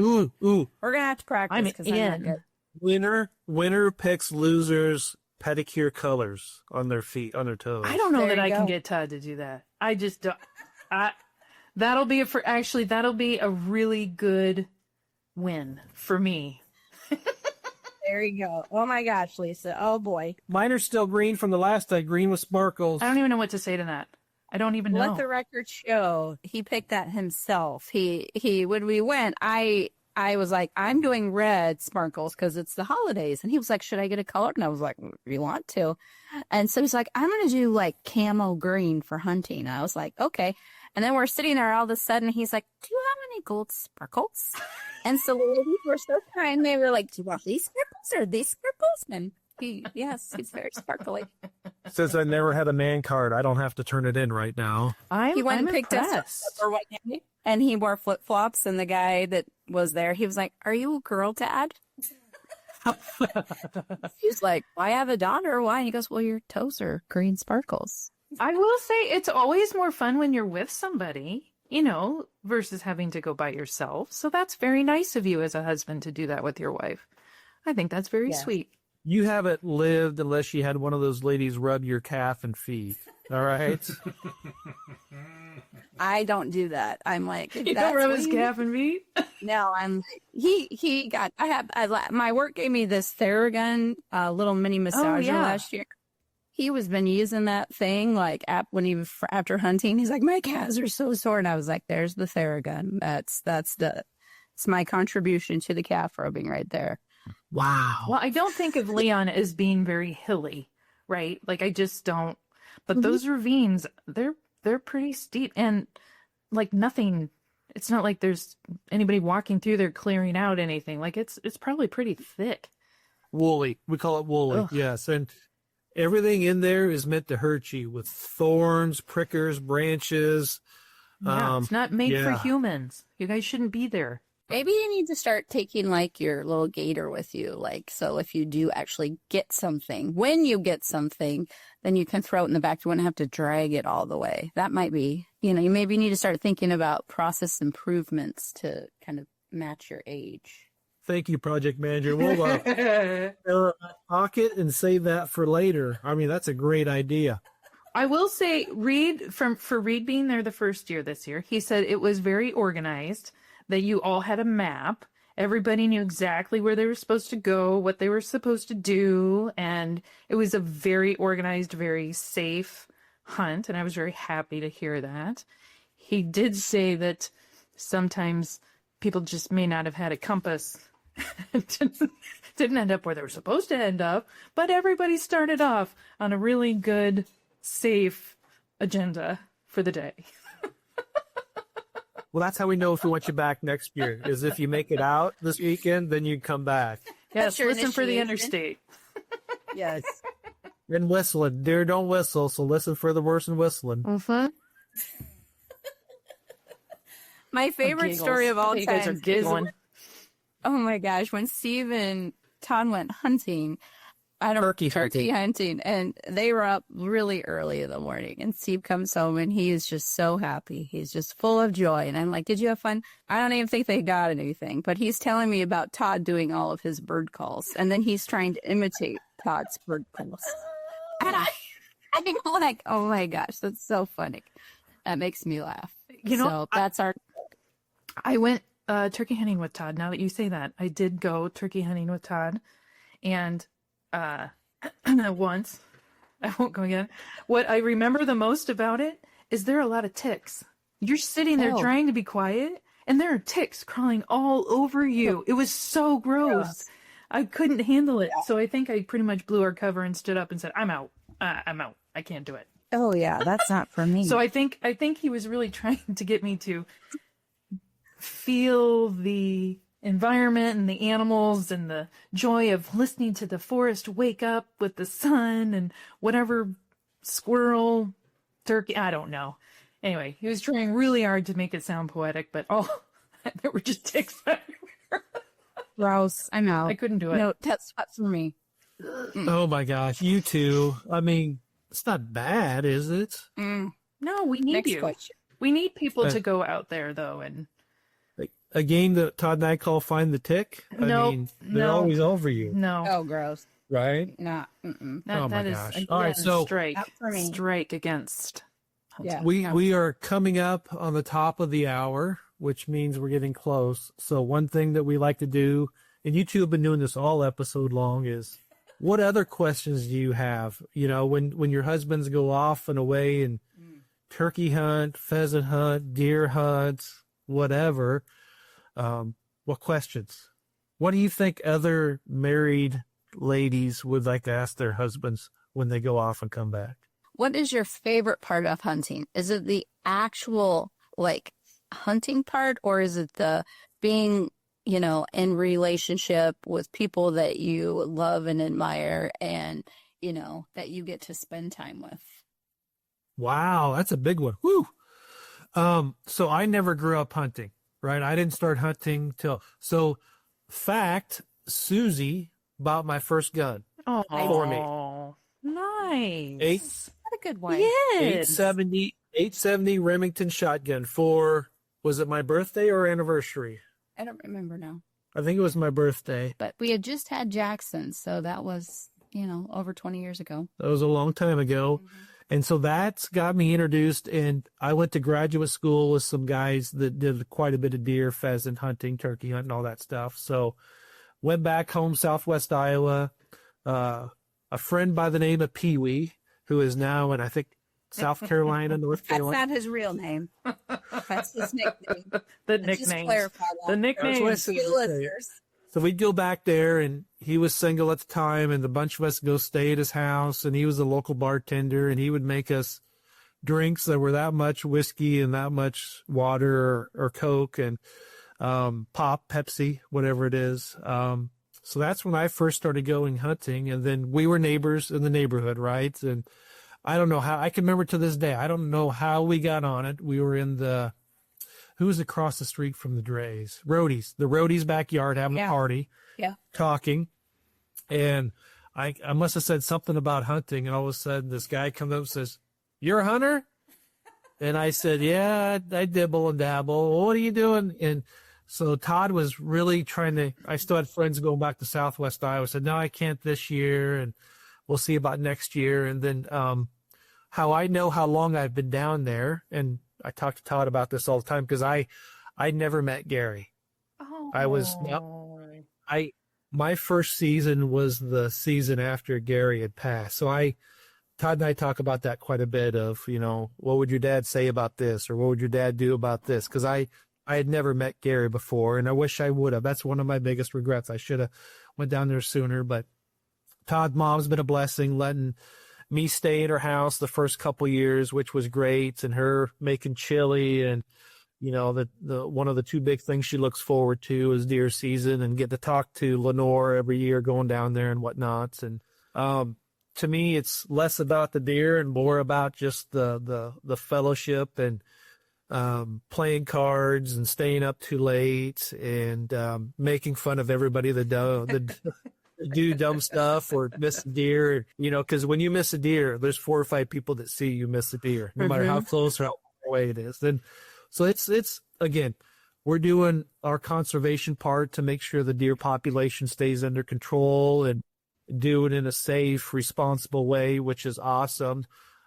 Ooh. we're going to have to practice because I'm not good. Winner picks losers pedicure colors on their feet, on their toes. I don't know There that you I can go. get Todd to do that. I just don't. That'll be a really good win for me. There you go. Oh my gosh, Lisa. Oh boy. Mine are still green from the last day, green with sparkles. I don't even know what to say to that. I don't even know. Let the record show he picked that himself. He when we went, I was like, I'm doing red sparkles because it's the holidays. And he was like, should I get a color? And I was like, if you want to. And so he's like, I'm going to do camo green for hunting. And I was like, okay. And then we're sitting there all of a sudden. He's like, do you have any gold sparkles? And so the ladies were so kind. They were like, do you want these sparkles or these sparkles? And he's very sparkly. Since I never had a man card, I don't have to turn it in right now. He went and picked us impressed. up, and he wore flip flops. And the guy that was there, he was like, "Are you a girl, Dad?" He's like, well, "I have a daughter. Why?" And he goes, "Well, your toes are green sparkles." I will say it's always more fun when you're with somebody, versus having to go by yourself. So that's very nice of you as a husband to do that with your wife. I think that's very sweet. You haven't lived unless you had one of those ladies rub your calf and feet. All right. I don't do that. I'm like, You don't rub his calf and feet? No, my work gave me this Theragun little mini massager last year. he was been using that thing like when he was after hunting. He's like, my calves are so sore, and I was like, there's the Theragun. It's my contribution to the calf rubbing right there. Wow. Well, I don't think of Leon as being very hilly, right? Like I just don't. But those ravines, they're pretty steep and like nothing. It's not like there's anybody walking through there clearing out anything. Like it's probably pretty thick. Woolly. We call it woolly. Ugh. Yes. And everything in there is meant to hurt you with thorns, prickers, branches. Yeah, it's not made for humans. You guys shouldn't be there. Maybe you need to start taking like your little gator with you. Like, so if you do actually get something, when you get something, then you can throw it in the back. You wouldn't have to drag it all the way. That might be, you maybe need to start thinking about process improvements to kind of match your age. Thank you, project manager. We'll pocket and save that for later. I mean, that's a great idea. I will say, for Reed being there the first year this year, he said it was very organized, that you all had a map. Everybody knew exactly where they were supposed to go, what they were supposed to do, and it was a very organized, very safe hunt, and I was very happy to hear that. He did say that sometimes people just may not have had a compass. Didn't end up where they were supposed to end up, but everybody started off on a really good, safe agenda for the day. Well, that's how we know if we want you back next year, is if you make it out this weekend, then you come back. Yes, listen for the interstate. Yes. And whistling. Deer don't whistle, so listen for the worse and whistling. Mm-hmm. My favorite story of all time is, oh my gosh, when Steve and Todd went hunting. Turkey hunting, and they were up really early in the morning, and Steve comes home and he is just so happy. He's just full of joy, and I'm like, did you have fun? I don't even think they got anything, but he's telling me about Todd doing all of his bird calls, and then he's trying to imitate Todd's bird calls. And I'm like, oh my gosh, that's so funny. That makes me laugh. I went turkey hunting with Todd. Now that you say that, I did go turkey hunting with Todd, and once, I won't go again. What I remember the most about it is there are a lot of ticks. You're sitting there trying to be quiet, and there are ticks crawling all over you. It was so gross. I couldn't handle it. So I think I pretty much blew our cover and stood up and said, I'm out. I can't do it. Oh yeah, that's not for me. So I think he was really trying to get me to feel the environment and the animals and the joy of listening to the forest wake up with the sun and whatever squirrel, turkey, I don't know. Anyway, he was trying really hard to make it sound poetic, but there were just ticks everywhere. Gross. I'm out. I couldn't do it. No, that's not for me. Oh my gosh, you two. I mean, it's not bad, is it? No, we need Next you. question. We need people to go out there, though, and a game that Todd and I call Find the Tick. They're always over you. No. Oh, gross. Right? Nah. That is gosh. All right, so strike against. Yeah. We are coming up on the top of the hour, which means we're getting close. So one thing that we like to do, and you two have been doing this all episode long, is what other questions do you have? When your husbands go off and away and turkey hunt, pheasant hunt, deer hunt, whatever. What questions? What do you think other married ladies would like to ask their husbands when they go off and come back? What is your favorite part of hunting? Is it the actual hunting part, or is it the being, in relationship with people that you love and admire and, that you get to spend time with? Wow, that's a big one. Woo! So I never grew up hunting. Right, I didn't start hunting Susie bought my first gun for me. Nice. What a good wife. Yes. 870 Remington shotgun was it my birthday or anniversary? I don't remember now. I think it was my birthday. But we had just had Jackson, so that was, over 20 years ago. That was a long time ago. Mm-hmm. And so that's got me introduced, and I went to graduate school with some guys that did quite a bit of deer, pheasant hunting, turkey hunting, all that stuff. So went back home, Southwest Iowa. A friend by the name of Pee Wee who is now in, I think, South Carolina, North That's Carolina. not his real name. That's his nickname. The Let's just nicknames. clarify The that. nicknames. For the listeners. So we'd go back there, and he was single at the time, and a bunch of us go stay at his house, and he was a local bartender, and he would make us drinks that were that much whiskey and that much water or Coke and pop, Pepsi, whatever it is. So that's when I first started going hunting, and then we were neighbors in the neighborhood, right? And I don't know how, I can remember to this day, I don't know how we got on it. We were in who was across the street from the Dre's? The Roadies' backyard having a party, talking. And I must have said something about hunting, and all of a sudden this guy comes up and says, "You're a hunter?" And I said, "Yeah, I dibble and dabble." "Well, what are you doing?" And so Todd was really I still had friends going back to Southwest Iowa. I said, "No, I can't this year, and we'll see about next year." And then how I know how long I've been down there, and I talk to Todd about this all the time, because I never met Gary. My first season was the season after Gary had passed. So Todd and I talk about that quite a bit of, what would your dad say about this? Or what would your dad do about this? Because I had never met Gary before, and I wish I would have. That's one of my biggest regrets. I should have went down there sooner. But Todd's mom's been a blessing, letting me stay at her house the first couple years, which was great, and her making chili. And, the one of the two big things she looks forward to is deer season, and get to talk to Lenore every year going down there and whatnot. And to me, it's less about the deer and more about just the fellowship and playing cards and staying up too late and making fun of everybody that do dumb stuff or miss a deer, because when you miss a deer, there's 4 or 5 people that see you miss a deer, no matter how close or how far away it is. So it's again, we're doing our conservation part to make sure the deer population stays under control and do it in a safe, responsible way, which is awesome.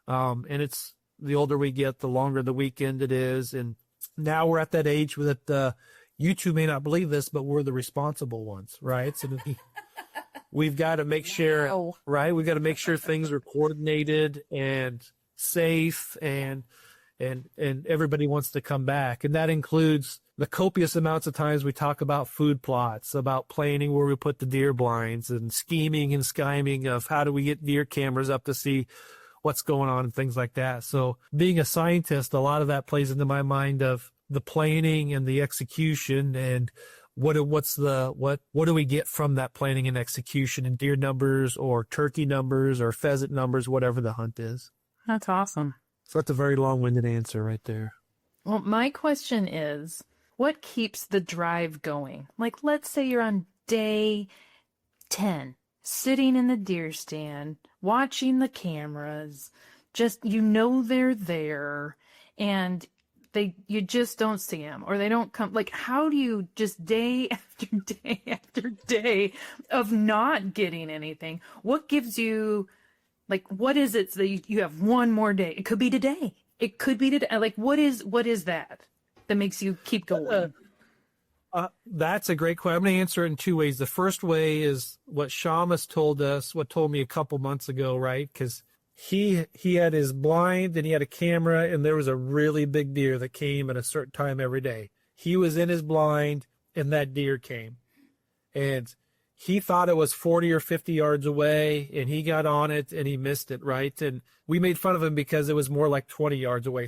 And it's the older we get, the longer the weekend it is. And now we're at that age that you two may not believe this, but we're the responsible ones, right? So we've got to make sure, right? We've got to make sure things are coordinated and safe, and everybody wants to come back. And that includes the copious amounts of times we talk about food plots, about planning where we put the deer blinds, and scheming and skyming of how do we get deer cameras up to see what's going on and things like that. So being a scientist, a lot of that plays into my mind of the planning and the execution, and what do we get from that planning and execution in deer numbers or turkey numbers or pheasant numbers, whatever the hunt is. That's awesome. So that's a very long-winded answer right there. Well, my question is, what keeps the drive going? Like, let's say you're on day 10, sitting in the deer stand, watching the cameras, just, they're there, and you just don't see them, or they don't come. Like, how do you just day after day after day of not getting anything? What gives you, like, what is it that you have one more day? It could be today. It could be today. Like, what is that makes you keep going? That's a great question. I'm going to answer it in 2 ways. The first way is what Shamus told me a couple months ago, right? Because he had his blind and he had a camera, and there was a really big deer that came at a certain time every day. He was in his blind and that deer came, and he thought it was 40 or 50 yards away, and he got on it and he missed it, right? And we made fun of him because it was more like 20 yards away.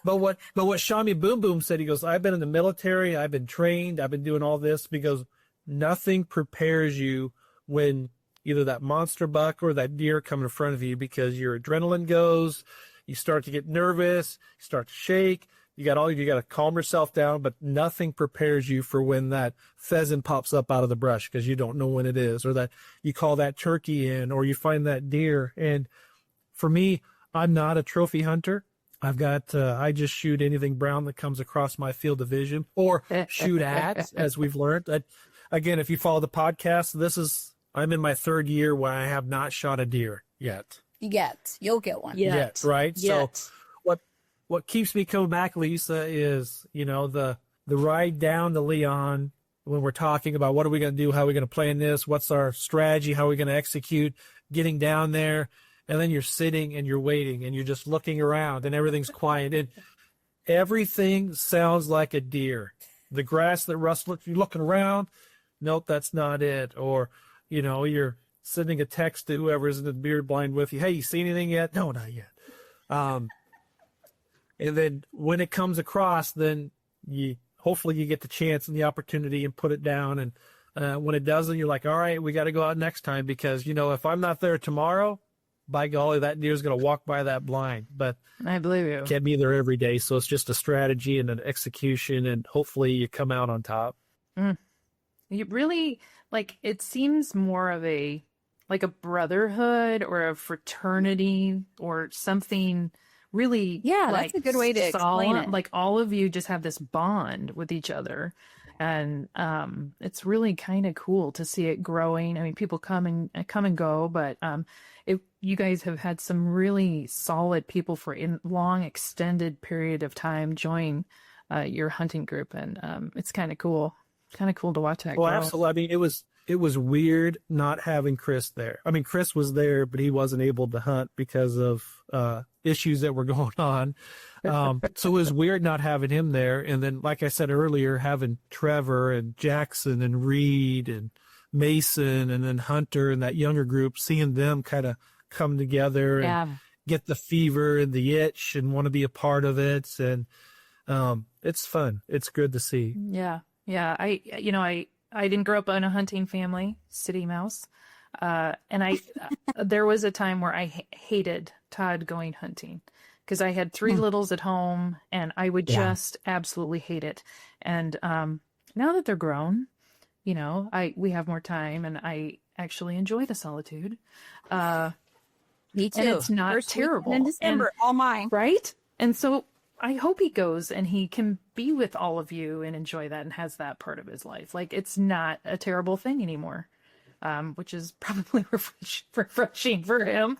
But what Shami Boom Boom said, he goes, "I've been in the military, I've been trained, I've been doing all this," because nothing prepares you when either that monster buck or that deer come in front of you, because your adrenaline goes, you start to get nervous, you start to shake, you got to calm yourself down, but nothing prepares you for when that pheasant pops up out of the brush, because you don't know when it is, or that you call that turkey in, or you find that deer. And for me, I'm not a trophy hunter. I just shoot anything brown that comes across my field of vision, or shoot at, as we've learned. Again, if you follow the podcast, I'm in my 3rd year where I have not shot a deer yet. You'll get one. Yet, right? Yet. So what keeps me coming back, Lisa, is, the ride down to Leon, when we're talking about what are we going to do, how are we going to plan this, what's our strategy, how are we going to execute, getting down there. and then you're sitting and you're waiting and you're just looking around and everything's quiet and everything sounds like a deer. The grass that rustles, you're looking around, nope, that's not it. Or, you're sending a text to whoever's in the beard blind with you. Hey, you see anything yet? No, not yet. And then when it comes across, then hopefully you get the chance and the opportunity and put it down. And when it doesn't, you're like, all right, we got to go out next time because, if I'm not there tomorrow, by golly, that deer's going to walk by that blind. But I believe you. Can't be there every day. So it's just a strategy and an execution, and hopefully you come out on top. You really, it seems more of a brotherhood or a fraternity or something really. Yeah, that's a good way to explain it. Like all of you just have this bond with each other. And it's really kind of cool to see it growing. I mean, people come and go, but you guys have had some really solid people for a long, extended period of time join your hunting group, and it's kind of cool. Kind of cool to watch that. Well, grow. absolutely. I mean, it was weird not having Chris there. I mean, Chris was there, but he wasn't able to hunt because of issues that were going on. So it was weird not having him there. And then, like I said earlier, having Trevor and Jackson and Reed and Mason and then Hunter and that younger group, seeing them kind of come together and get the fever and the itch and want to be a part of it. And it's fun. It's good to see. Yeah. Yeah. I didn't grow up in a hunting family, city mouse. And there was a time where I hated Todd going hunting because I had 3 littles at home and I would just absolutely hate it. And now that they're grown, we have more time and I actually enjoy the solitude. Me too. And it's not terrible. In December, all mine. Right? And so I hope he goes and he can be with all of you and enjoy that and has that part of his life. It's not a terrible thing anymore, which is probably refreshing for him.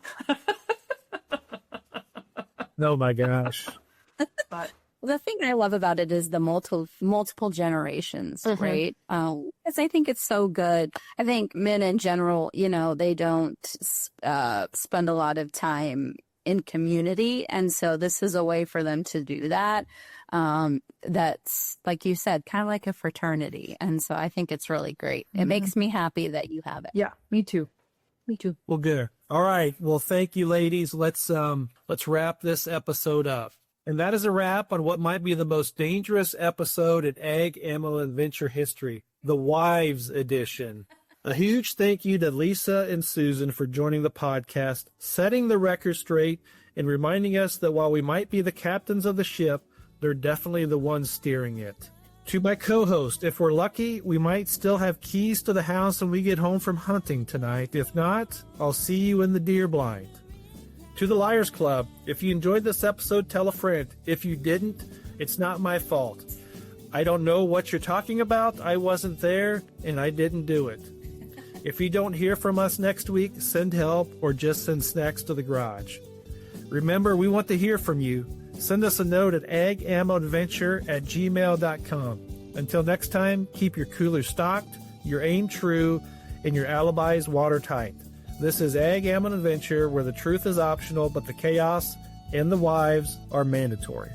Oh my gosh. But the thing I love about it is the multiple generations, right? Because I think it's so good. I think men in general, they don't spend a lot of time in community. And so this is a way for them to do that. That's, like you said, kind of like a fraternity. And so I think it's really great. It makes me happy that you have it. yeah, me too. Me too. Well, good. All right. Well, thank you, ladies. Let's wrap this episode up. And that is a wrap on what might be the most dangerous episode in Ag, Ammo, and Adventure history, the Wives Edition. A huge thank you to Lisa and Susan for joining the podcast, setting the record straight, and reminding us that while we might be the captains of the ship, they're definitely the ones steering it. To my co-host, if we're lucky, we might still have keys to the house when we get home from hunting tonight. If not, I'll see you in the deer blind. To the Liars Club, if you enjoyed this episode, tell a friend. If you didn't, it's not my fault. I don't know what you're talking about. I wasn't there, and I didn't do it. If you don't hear from us next week, send help or just send snacks to the garage. Remember, we want to hear from you. Send us a note at agammoadventure@gmail.com. Until next time, keep your cooler stocked, your aim true, and your alibis watertight. This is Ag Ammo Adventure, where the truth is optional, but the chaos and the wives are mandatory.